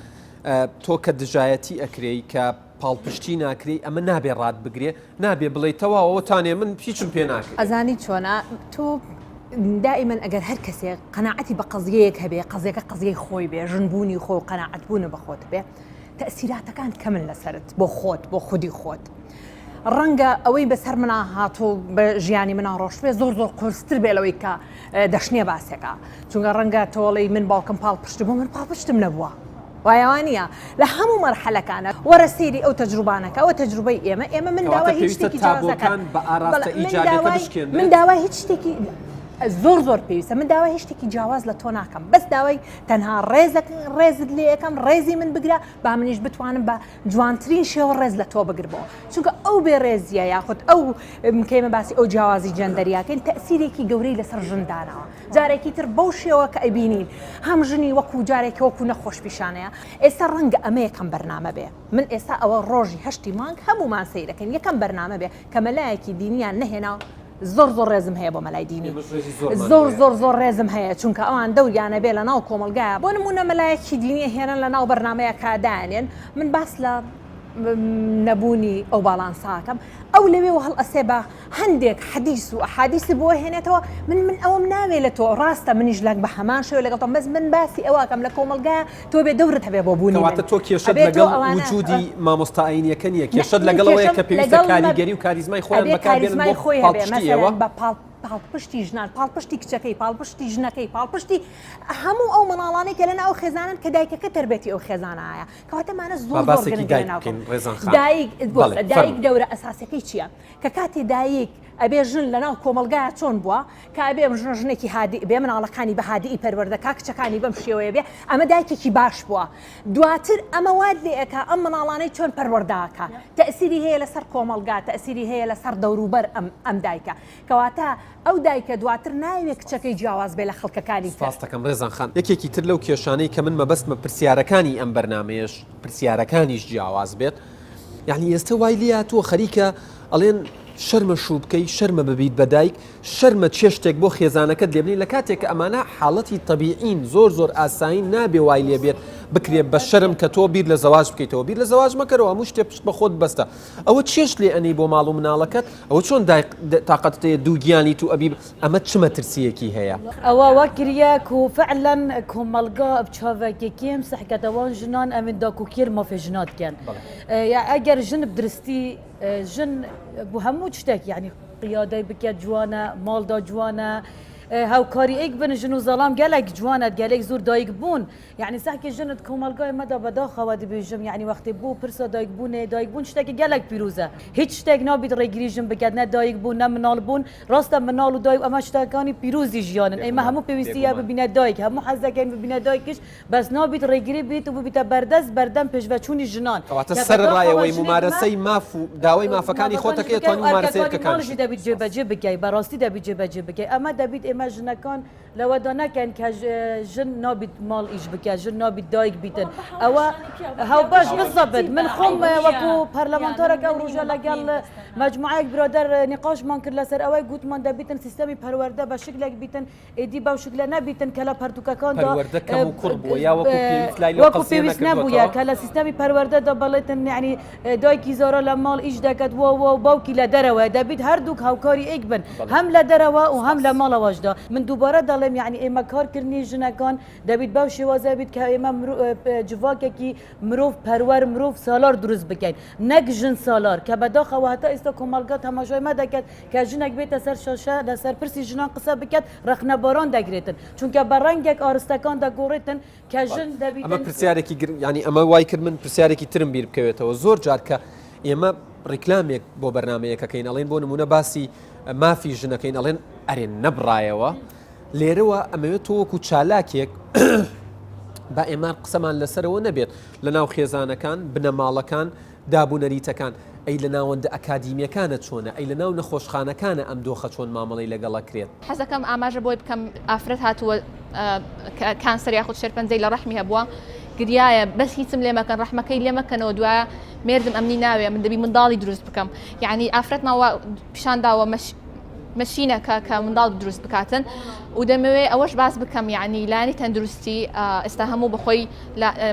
تۆ کە دژایەتی ئەکرێی کە پاڵپشتی ناکری ئەمە نابێ ڕات بگرێ نابێ بڵێ تەواوەتانێ من هیچم پێ ناکرێت ئەزانی چۆنا تۆ دائما ئەگەر هەر کەسێک قەناعەتی بە قەزیەیەک هەبێ قەزیەکە قەزیەی خۆی بێ ژنبوونی خۆ و قەناعەتبوونە بە خۆت بێ تەئسیراتەکان کەمن لەسرت بۆ خۆت بۆ خودی خۆت ڕەنگە ئەوەی بەسەر منە هاتۆ بە ژیانی منە ڕۆشتێ زۆر قرستر بێ لەوەی کە دەشنێ باسێکە چونکە ڕەنگە تۆڵی من باوکم پاڵپشت بوو من پاڵپشتم نەبووە وایوانە لە هەموو مەرحەلەکانە وەرە سێری ئەو تەجروبانەکە ئەوە تەجروبەی ئێمە من داوای هیچ شتێکی جیاوازەکان من داوای هیچ شتێکی زۆر پێویستە من داوای هیچ شتێکی جیاواز لە تۆ ناکەم بەس داوای تەنها ڕێزت لێ یەکەم ڕێزی من بگرە با منیش بتوانم بە جوانترین شێوە ڕێز لە تۆ بگربەوە چونکە ئەو بێ ڕێزیە یاخود ئەو کەمە باسی ئەو جیاوازی جەندەریاکەین تەئسیرێکی گەورەی لەسەر ژندانەوە جارێکی تر بەو شێوە کە ئەبینین هەم ژنی وەکو جارێکی وەکو نەخۆش پیشانەیە ئێستا ڕەنگە ئەمە یەکەم بەرنامە بێ من ئێستا ئەوە ڕۆژی هەشتی مانگ هەمومان سەیرەکەین یەکەم بەرنامە بێ کە مەلایەکی دینیان نەهێنا زۆر ڕێزم هەیە بۆ مەلای دینی زۆر ڕێزم هەیە چونکە ئەوان دەوریانە بێ لە ناو کۆمەلگایە بۆ نمونە مەلایەکی دینی هێنن لە ناو بەرنمەیە کادانێن من باس لە نەبوونی ئەو باڵانساکەم ئەو لەوێ هەڵ ئەسێ بە هەندێک حەدیث و ئەحادیثی بۆ هێنێتەوە من ئەوم ناوێت لە تۆ ڕاستە منیش لەک بە هەمان شێوە لەگەڵ بەس من باسی ئەوەکەم لە کۆمەلگایە تۆ بێ دەورت هەبێ بۆ بوونی کەواتە تۆ کێشەت لەگەڵ وجودی مامۆستاینیەکە نییە کێشەت لەگەڵەوەیە کە پێویستە کاریگەری و کاریزمای خۆیان بەکاربێنن بۆ پاڵپشتیەوە پاڵپشتی ژنان پاڵپشتی کچەکەی پاڵپشتی ژنەکەی پاڵپشتی هەموو ئەو مناڵانەی کە لەناو خێزانن کە دایکەکە تربێتی ئەو خێزانایە کەواتەمانە زۆر دایک دەورە ئەساسەکەی چییە کە کاتێ دایک ئەبێ ژن لەناو کۆمەلگایە چۆن بووە کە ئەبێ ژنێکی هادی بێ مناڵەکانی بە هادی پەروەردە کچەکانی بەم شێوەیە بێ ئەمە دایکێکی باش بووە دواتر ئەمە واد لێ ئەکا ئەم مناڵانەی چۆن پەروەرداکە تەئسیری هەیە لەسەر کۆمەلگا تەئسیری هەیە لەسەر دەوروبەر ئەم دایکە کەواتە ئەو دایکە دواتر ناوێت کچەکەی جیاواز بێ لە خەڵکەکانی فاستەکەم ڕێزان خان یەکێکی تر لەو کێشانەی کە من مەبەستمە پرسیارەکانی ئەم بەرنمەیەش پرسیارەکانیش جیاواز بێت یعنی ئێستا وای لێ تۆ خەریکە ئەڵێن شەرمە شوو بکەی شەرمە ببیت بەدایک شەرمە چێشتێک بۆ خێزانەکەت لێبنی لە کاتێک ئەمانە حاڵەتی طبیعین زۆر ئاسایی نابێ وای لێ بێت بکرێت بە شەرم کە تۆ بیر لە زەواج بکەیتەوە بیر لە زەواج مەکەرەوە هەموو شتێ پشت بە خۆت بەستە ئەوە چێشت لێ ئەنەی بۆ ماڵ و مناڵەکەت ئەوە چۆن تااقەتەیە دووگیانی تو ئەبی ئەمە چمە ترسیەکی هەیە ئەوە وەکریەک و فعلەن کۆمەلگا بچاوەکێکیم سەحکەتەوان ژنان ئەمن داکوکیر مافێژناتکەن ئەگەر ژن بدرستی ژن بۆ هەموو شتێک یعنی قیادەی بکات جوانە ماڵدا جوانە هاوکاری ئەیک بن ژن و زەڵام گەلێک جوانت گەلێک زۆر دایک بوون یعنی ساکی ژنت کۆمەلگای مەدا بەداخەوە دەبێژم یعنی وەختی بوو پرسە دایک بوون شتێکی گەلێک پیرۆزە هیچ شتێک نابێت ڕێگریژم بکات نە دایک بوون نە مناڵ بوون ڕاستە مناڵ و دایک ئەمە شتەکانی پیرۆزی ژیانن ئەمە هەموو پێویستیە ببینە دایک هەموو حەزەکەین ببینە دایکش بەس نابێت ڕێگری بێت و ببیتە بەردەست بەردەم پێشڤەچوونی ژنان کەواتە سەر ڕایەوەی ممارەسەی ماف و داوای مافەکانی خۆتەکەی توانی ممارەسەیەکەکانشی دەبێت جێبەجێ بکەی بەڕاستی دەبێت جێبەجێ بکەی ئەمە دەبێت ئێمە ژنەکان لەوەدا نەکەن کە ژن نابێت ماڵ ئیش بکە ژن نابێت دایک بیتن ئەوە هەو باش بزەبێت من خۆم وەکو پەرلەمانتارێک ئەو ڕۆژە لەگەڵ مەجموعەیەک برادەر نیقاشمان کرد لەسەر ئەوەی گوتمان دەبیتن سیستەمی پەروەردە بە شکلێک بیتن ئێدی باو شکلە نەبیتن کە لە پەرتوکەکاندا وەکو پێویست نەبووە کە لە سیستەمی پەروەردەدا بەڵێتن یعنی دایکی زۆرە لە ماڵ ئیش دەکەت و باوکی لە دەرەوە دەبیت هەردووک هاوکاری ئێک بن هەم لە دەرەوە و هەم لە ماڵەوەشدا من دووبارە دەڵێم یعنی ئێمە کارکردنی ژنەکان دەبیت باو شێوازە بیت کە ئێمە جوواکێکی مرۆڤ پەروەر مرۆڤ سالار دروست بکەین نەک ژن سالار کە بەداخەوە هەتا ئێستا کۆمەلگا تەماشای مە دەکات کە ژنێک بێتە سەر شاشە لەسەر پرسی ژنان قسە بکات ڕەخنەباران دەگرێتن چونکە بە ڕەنگێک ئارستەکان دەگۆڕێتن کە ژن دەبیت ئەمە پرسیارێکی ینی ئەمە وای کرد من پرسیارێکی ترم بیر بکەوێتەوە زۆر جار کە ئێمە ڕیکلامێک بۆ بەرنمەیەکەکەین ئەڵێن بۆ نمونە باسی مافی ژنەکەین ئەڵێن ئەرێن نەبڕایەوە لێرەوە ئەمەوێت وەکو چالاکێک با ئێمان قسەمان لەسەرەوە نەبێت لە ناو خێزانەکان بنەماڵەکان دابوونەریتەکان ئەی لە ناوەندە ئەکادیمیەکانە چۆنە ئەی لە ناو نەخۆشخانەکانە ئەم دۆخە چۆن مامەڵی لەگەڵە کرێت حەزەکەم ئاماژە بۆی بکەم ئافرەت هاتووە کانسەر یاخود شێرپەنجەی لە ڕەحمی هەبووە گریایە بەس هیچم لێ مەکەن ڕەحمەکەی لێ مەکەنەوە دوایە مێردم ئەمنی ناوێ من دەبی منداڵی دروست بکەم یعنی ئافرەت ماوە پیشانداوە مەشینەکە کە منداڵ دروست بکاتن و دەمەوێت ئەوەش باس بکەم یعنی لانی تەندروستی ئێستا هەموو بخۆی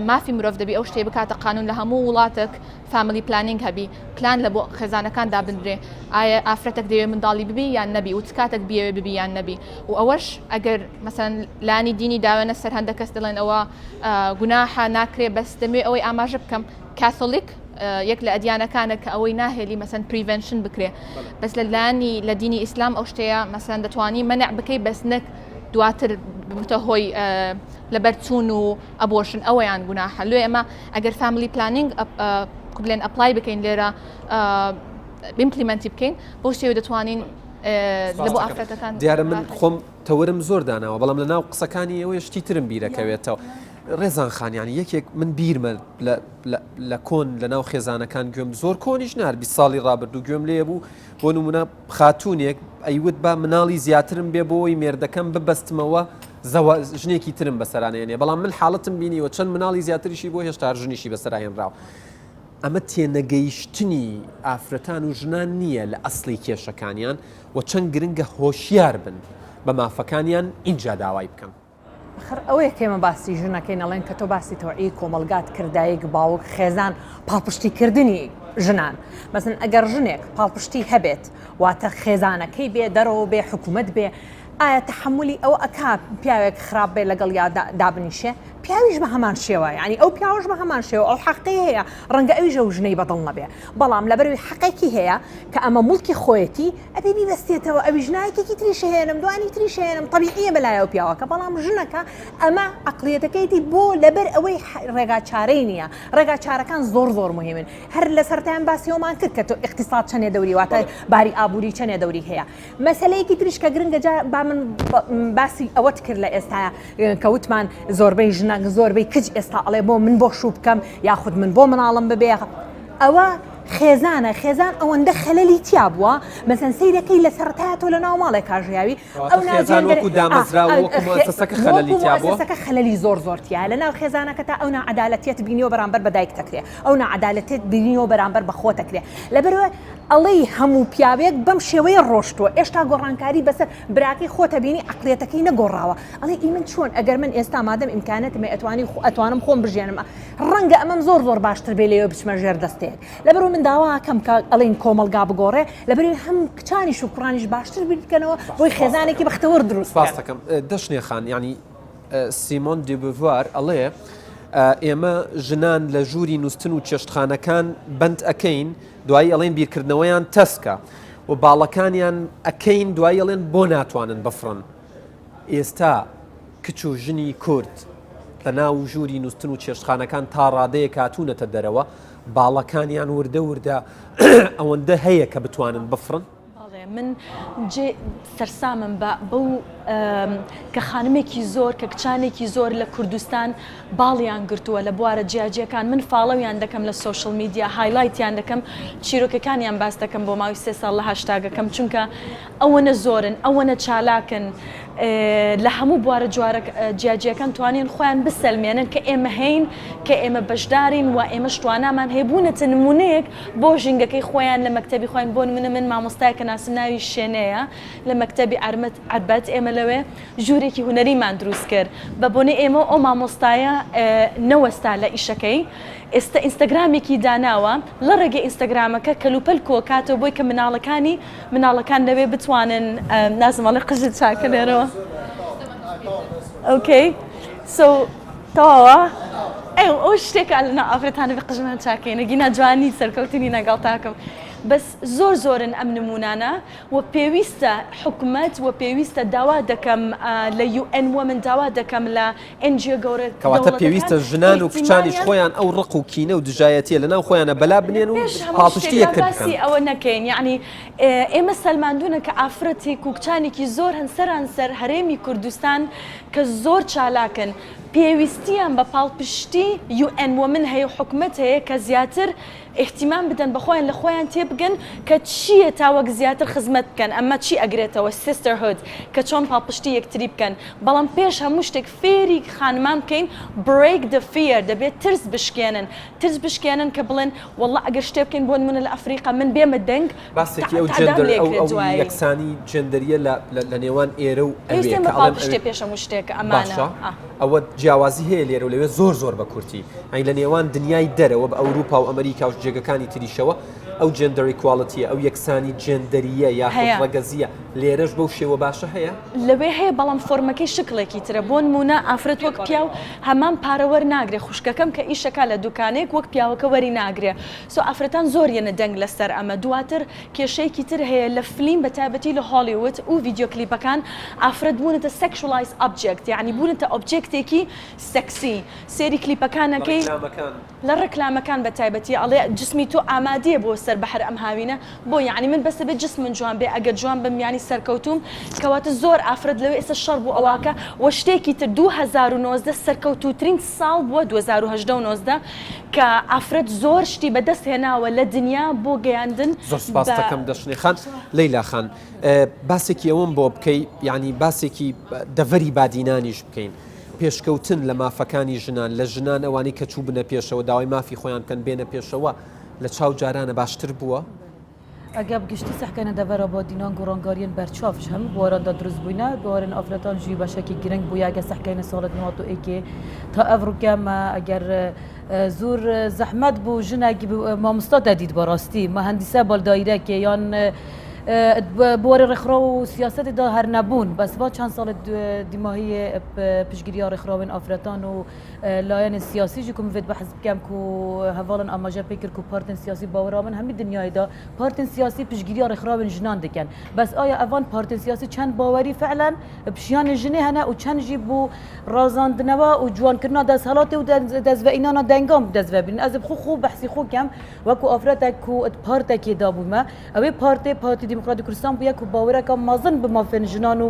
مافی مرۆڤ دەبی ئەو شتێ بکاتە قانون لە هەموو وڵاتێک فامیلی پلانینگ هەبی پلان لە بۆ خێزانەکان دابدرێ ئایا ئافرەتێک دەوێت منداڵی ببی یان نەبی و کاتێک بیاوێ ببی یان نەبی و ئەوەش ئەگەر مەسەن لانی دینی داوێنە سەر هەندە کەس دەڵێن ئەوە گوناحە ناکرێ بەس دەمێ ئەوەی ئاماژە بکەم کاتۆلیک یەک لە ئەدیانەکانە کە ئەوەی ناهێلی مەسەن پریڤنشن بکرێ بەس لە لانی لە دینی ئیسلام ئەو شتەیە مەسەن دەتوانی مەنع بکەی بەس نەک دواتر بتە هۆی لەبەرچوون و ئەبۆشن ئەوەیان گوناحە لێ ئەمە ئەگەر فامیلی پلانینگ بڵێن ئەپلای بکەین لێرە ئیمپلیمنتی بکەین بۆ شتێ دەتوانین لە بۆ ئافرەتەکان دیارە من خۆم تەورم زۆر داناوە بەڵام لە ناو قسەکانی ئەوەی شتی ترم بیرەکەوێتەوە ڕێزان خانیانی یەکێک من بیرمە لە کۆن لە ناو خێزانەکان گوێم زۆر کۆنیش نار 20 ساڵی ڕابردوو گوێم لێ بوو بۆ نمونە خاتوونێک ئەیوت با مناڵی زیاترم بێ بۆی مێردەکەم ببەستمەوە ژنێکی ترم بەسەرانێنێ بەڵام من حاڵتم بینیوە چەند مناڵی زیاتریشی بۆ هێشتا ژنیشی بەسەرهێنراوە ئەمە تێنەگەیشتنی ئافرەتان و ژنان نییە لە ئەسڵی کێشەکانیان و چەند گرنگە هۆشیار بن بە مافەکانیان ئینجا داوای بکەن ئەوەیە کێمە باسی ژنەکەی نەڵێن کە تۆ باسی تۆعی کۆمەلگات کردایەک باوک خێزان پاڵپشتیکردنی ژنان مەسن ئەگەر ژنێک پاڵپشتی هەبێت واتە خێزانەکەی بێ دەرەوە بێ حکوومەت بێ ئایا تحملی ئەو ئەکا پیاوێک خراپ بێ لەگەڵ یا دابنیشێ پیاویش بە هەمان شێوە ینی ئەو پیاوەش بە هەمان شێوە ئەو حەقی هەیە ڕەنگە ئەویش ئەو ژنەی بەدڵ نەبێ بەڵام لەبەروی حەقێکی هەیە کە ئەمە مڵکی خۆیەتی ئەبێ بیبەستێتەوە ئەوی ژنایەکێکی تریشهێنم دوانی تریشێنم طبیعیە بەلایە و پیاوەکە بەڵام ژنەکە ئەمە عقلیەتەکەیتی بۆ لەبەر ئەوەی ڕێگا چارەی نییە ڕێگا چارەکان زۆر مهمن هەر لە سەرتایان باسیەوەمان کرد کە تۆ اقتصاد چەندێ دەوری واتە باری ئابووری چەندێ دەوری هەیە مەسلەیەکی تریش کە گرنگە با من باسی ئەوەت کرد لە ئێستا کەوتمان زۆربەی ژنە زۆربەی کچ ئێستا ئەڵێ بۆ من بۆ شوو بکەم یاخود من بۆ مناڵم ببێ ئەوە خێزان ئەوەندە خەلەلی تیا بووە مەسەن سیرەکەی لە سەرەتایە تۆ لە ناو ماڵێک کاژیاوی ئەوسەکە خەلەلی زۆرتیا لە ناو خێزانەکە تا ئەو نەعەدالەتیەت بینیەوە بەرامبەر بەدایک تەکرێ ئەو نەعەدالەتیەت بینیەوە بەرامبەر بەخۆ تەکرێ لەبەرەوە ئەڵەی هەموو پیاوێک بەم شێوەیە ڕۆشتووە ئێشتا گۆڕانکاری بەسەر براکی خۆتە بینی عقلێتەکەی نەگۆڕاوە ئەڵێ من چۆن ئەگەر من ئێستا مادەم ئیمکانەتمە ئەتوانم خۆم بژێنم ڕەنگە ئەمەم زۆر باشتر بێ لێوە بچمە ژێر دەستێک لەبەرەوە من داواکەم کە ئەڵین کۆمەلگا بگۆڕێ لەبەروی هەم کچانی شوکڕانیش باشتر بکەنەوە بۆی خێزانێکی بەختەوەر دروست دەکەم دەشنێ خان ینی سیمۆن دی بوڤوار ئەڵێ ئێمە ژنان لە ژووری نووسن و چێشتخانەکان بند ئەەکەین دوایی ئەڵێن بیرکردنەوەیان تەسکە و باڵەکانیان ئەەکەین دوایی ئەڵێن بۆ ناتوانن بفرن ئێستا کچ و ژنی کورد لە ناو ژووری نووسن و چێشتخانەکان تا ڕادەیە کاتوونەتە دەرەوە باڵەکانیان وردە ئەوەندە هەیە کە بتوانن بفرن من سەرسامم بەو کە خانمێکی زۆر کە کچانێکی زۆر لە کوردستان باڵیان گرتووە لە بوارە جیاجیەکان من فاڵەویان دەکەم لە سوشل میدیا هایلایتیان دەکەم چیرۆکەکانیان باس دەکەم بۆ ماوەی 3 ساڵ لە هاشتاگەکەم چونکە ئەوەنە زۆرن ئەوەنە چالاکن لە هەموو بوارە جوارە جیاجیەکان توانین خۆیان بسەلمێنن کە ئێمە هەین کە ئێمە بەشدارین و ئێمە شتوانامان هەیبوونەتە نمونەیەک بۆ ژینگەکەی خۆیان لە مەکتەبی خۆیان بۆ من مامۆستایەکە ناسم ناوی شوێنەیە لە مەکتەبی عربەت ئێمە لەوێ ژوورێکی هوەریمان دروست کرد بە بۆنێ ئێمە ئەو مامۆستایە نەوەستا لە ئیشەکەی ئێستا ئینستاگرامێکی داناوە لە ڕێگەی ئینستاگرامەکە کەلوپەل کۆکاتەوە بۆی کە مناڵەکان لەوێ بتوانن نازمەڵی قژت چاکە لێرەوە ئۆکەی سو تەواوە ئەو شتێکە لەنا ئافرەتانە بە قژمان چاکەینە گینا جوانی سەرکەوتنی نەگەڵ تاکەم بەس زۆرن ئەم نمونانە و پێویستە حکوومەت و پێویستە داوا دەکەم لە UN من داوا دەکەم لە NGO گەورە کەواتە پێویستە ژنان و کچانیش خۆیان ئەو ڕق و کینە و دژایەتیە لەناو خۆیانە بەلا بنێن و پاڵپشتی یەک باسی ئەوە نەکەین یعنی ئێمە سەلماندونە کە ئافرەتێک و کچانێکی زۆر سەر هەرێمی کوردستان کە زۆر چالاکن پێویستیان بە پاڵپشتی UN من هەیە حکوومەت هەیە کە زیاتر احتیمام بدەن بەخۆیان لە خۆیان تێبگەن کە چییە تاوەک زیاتر خزمەت بکەن ئەمە چی ئەگرێتەوە سیستەرهود کە چۆن پاڵپشتی یەکتری بکەن بەڵام پێش هەموو شتێک فێری خانمان بکەین break the fear دەبێت ترس بشکێنن کە بڵێن والله ئەگەر شتێ بکەین بۆ نمونە لە ئەفریقا من بێمە دەنگ باسێکی ئەو یەکسانی جندەریە لە نێوان ئێرە و پاڵپشتێ پێش هەموو شتێکە ئەمانە ئەوە جیاوازی هەیە لێرە و لەوێ زۆر بە کورتی ئەی لە نێوان دنیای دەرەوە بە ئەوروپا و ئەمریکا و جێگەکانی تریشەوە ئەو جندەر ئیکواڵیتیە ئەو یەکسانی جندەریە یا ڕەگەزیە لێرەش بەو شێوە باشە هەیە لەوێ هەیە بەڵام فۆرمەکەی شکڵێکی ترە بۆ نمونە ئافرەت وەک پیا و هەمان پارەوەەر ناگرێ خوشکەکەم کە ئیشەکە لە دوکانێک وەک پیاوەکە وەری ناگرێ سو ئافرەتان زۆر یەنە دەنگ لەسەر ئەمە دواتر کێشەیەکی تر هەیە لە فلیم بە تایبەتی لە هۆلیوود و ڤیدیۆ کلیپەکان ئافرەت بوونەتە سێکشوەلایز ئۆبجێکت یعنی بوونەتە ئۆبجێکتێکی سەکسی سێری کلیپەکانەکەی لە ڕێکلامەکان بە تایبەتی ئەڵێ جسمی تۆ ئامادەیە بۆ سەر بەحر ئەم هاوینە بۆ یعنی من بەسە بێت جسمم جوان بێ ئەگەر جوان بم ینی سەرکەوتوم کەواتە زۆر ئافرەت لەوێ ئێستا شەڕ بوو ئەواکە وە شتێکی تر 2019 سەرکەوتوترین ساڵ بووە 2019 کە ئافرەت زۆر شتی بەدەست هێناوە لە دنیا بۆ گەیاندن زۆر سپاس دەکەم دەشنێ خان لەیلا خان باسێکی ئەوەم بۆ بکەی یعنی باسێکی دەڤەری بادینانیش بکەین پێشکەوتن لە مافەکانی ژنان لە ژنان ئەوانی کە چوو بنە پێشەوە داوای مافی خۆیان بکەن بێنە پێشەوە لە چاو جارانە باشتر بووە؟ ئەگەب گشتی سەحکەنە دەڤەرە بۆ دینان گۆڕانگاریان بەرچاوش هەموو بۆواراندا دروست بووینە بۆوارن ئافرەتان ژی بەشێکی گرنگ بووە گە سەحکەینە ساڵت نوات و ئێکێ تا ئەڤڕوکەمە ئەگەر زۆر زەحمەت بوو ژنێکی مامۆستا دەدیت بەڕاستی مەهەندیسە بەڵدایرەکێ یان بۆرە ڕێکخرا و سیاسەتێدا هەر نەبوون بەسوا چەند ساڵت دیماهی پشگیرییا ڕێکخراوێن ئافرەتان و لایەنە سیاسیژی کوم بێت بەحەز بکەم و هەواڵن ئاماژە پێکرد و پارتن سیاسی باوەڕامن هەمی دنیایدا پارتن سیاسی پشگیرییا ڕێکخراوێن ژنان دەکەن بەس ئایا ئەوان پارتن سیاسی چەند باوەری فعلەن پشیانە ژنێ هەنە و چەند ژی بوو ڕازاندنەوە و جوانکردنا دەستهەڵاتی و دەستڤئینانە دەنگام دەستڤبین ئەز بخۆ خۆ بەحسی خۆکەم وەکو ئافرەتێک و پارتێکێدا بوومە ئەوەی پارتی دیموکراتی کوردستان بووە و باوەرەکە مازن بمافێن ژنان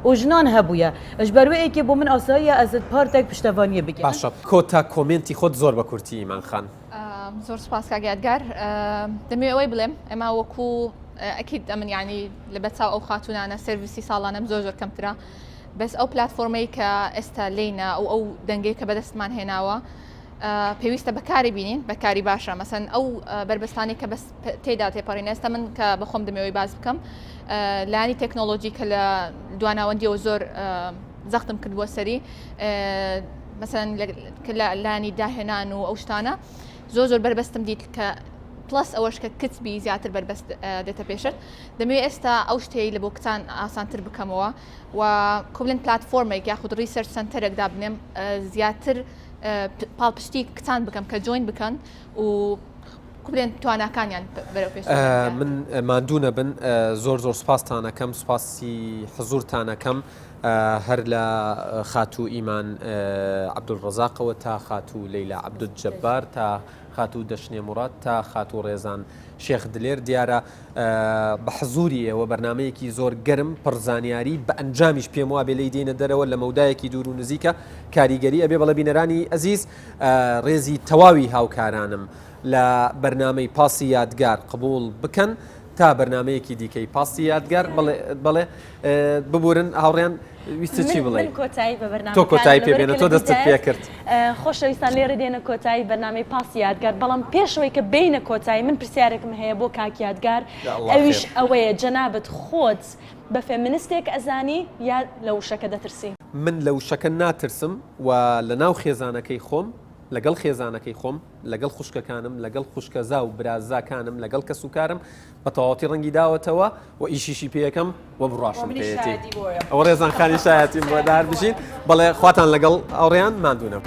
و ژنان هەبووە ئەش بەروەیەکی بۆ من ئاساییە ئەز پارتێک پشتەوانیە بگەن باشە کۆتا کۆمنتی خۆت زۆر بە کورتی ئیمان خان زۆر سپاس کاگیادگار دەمێ ئەوەی بڵێم ئەمە وەکو ئەکید ئەمن ینی لە بەچاو ئەو خاتونانە سرویسی ساڵانەم زۆر کەمترە بەس ئەو پلتفۆرمەی کە ئێستا لینە ئەو دەنگەی کە بەدەستمان هێناوە پێویستە بەکاری بینین بەکاری باشە مەسەن ئەو بربەستانی کە بەس تێدا تێپەڕین ئێستا من کە بەخۆم دەمەوەی باز بکەم لانی تەکنۆلۆژی کە لە دواناوەندیەوە زۆر زەختم کردووە سەری مەسەن لانی داهێنان و ئەو شتانە زۆر بربەستم دیت کە پلس ئەوەش کە کتبی زیاتر بربەست دێتە پێشت دەمەوێت ئێستا ئەو شتەی لە بۆ کتان ئاسانتر بکەمەوە و کۆبلن پلتفۆرمێک یاخود ریسەرچ سنتەرێکدا بنێم زیاتر پاڵپشتی کتان بکەم کە جوین بکەن و کوبلێن تواناکانیان بەرەو پێش من ماندوو نەبن زۆر سوپاستانەکەم سوپاسی حزورتانەکەم هەر لە خاتوو ئیمان عەبدولڕەزاقەوە تا خاتوو لەیلا عەبدولجەبار تا خاتوو دەشنێ موڕات تا خاتوو ڕێزان شێخ دلێر دیارە بە حزوری ئێوە بەرنمەیەکی زۆر گەرم پڕزانیاری بە ئەنجامیش پێم وابێ لی دێنە دەرەوە لە مەودایەکی دوور و نزیکە کاریگەری ئەبێ بەڵە بینەرانی ئەزیز ڕێزی تەواوی هاوکارانم لە بەرنمەی پاسی یادگار قبول بکەن تا بەرنمەیەکی دیکەی پاسی یادگار بڵێ ببورن هاوڕێن ویستە چی بڵێ تۆ کۆتایی پێبێنە تۆ دەستت پێ کرد خۆشەویستان لێرە دێنە کۆتایی بەرنمەی پاسی یادگار بەڵام پێشەوەی کە بینە کۆتایی من پرسیارێکم هەیە بۆ کاکی یادگار ئەویش ئەوەیە جەنابەت خۆت بە فێمینیستێک ئەزانی یا لە وشەکە دەترسی من لە وشەکە ناترسم و لە ناو خێزانەکەی خۆم لەگەڵ خێزانەکەی خۆم لەگەڵ خوشکەکانم لەگەڵ خوشکەزا و برازاکانم لەگەڵ کەس و کارم بە تەواوەتی ڕەنگی داوەتەوە و ئیشیشی پێیەکەم و بڕاشم پێێتی ئەوە ڕێزان خانی شایەتیم بۆ دار بژین بەڵێ خواتان لەگەڵ ئەوڕێیان ماندوونە.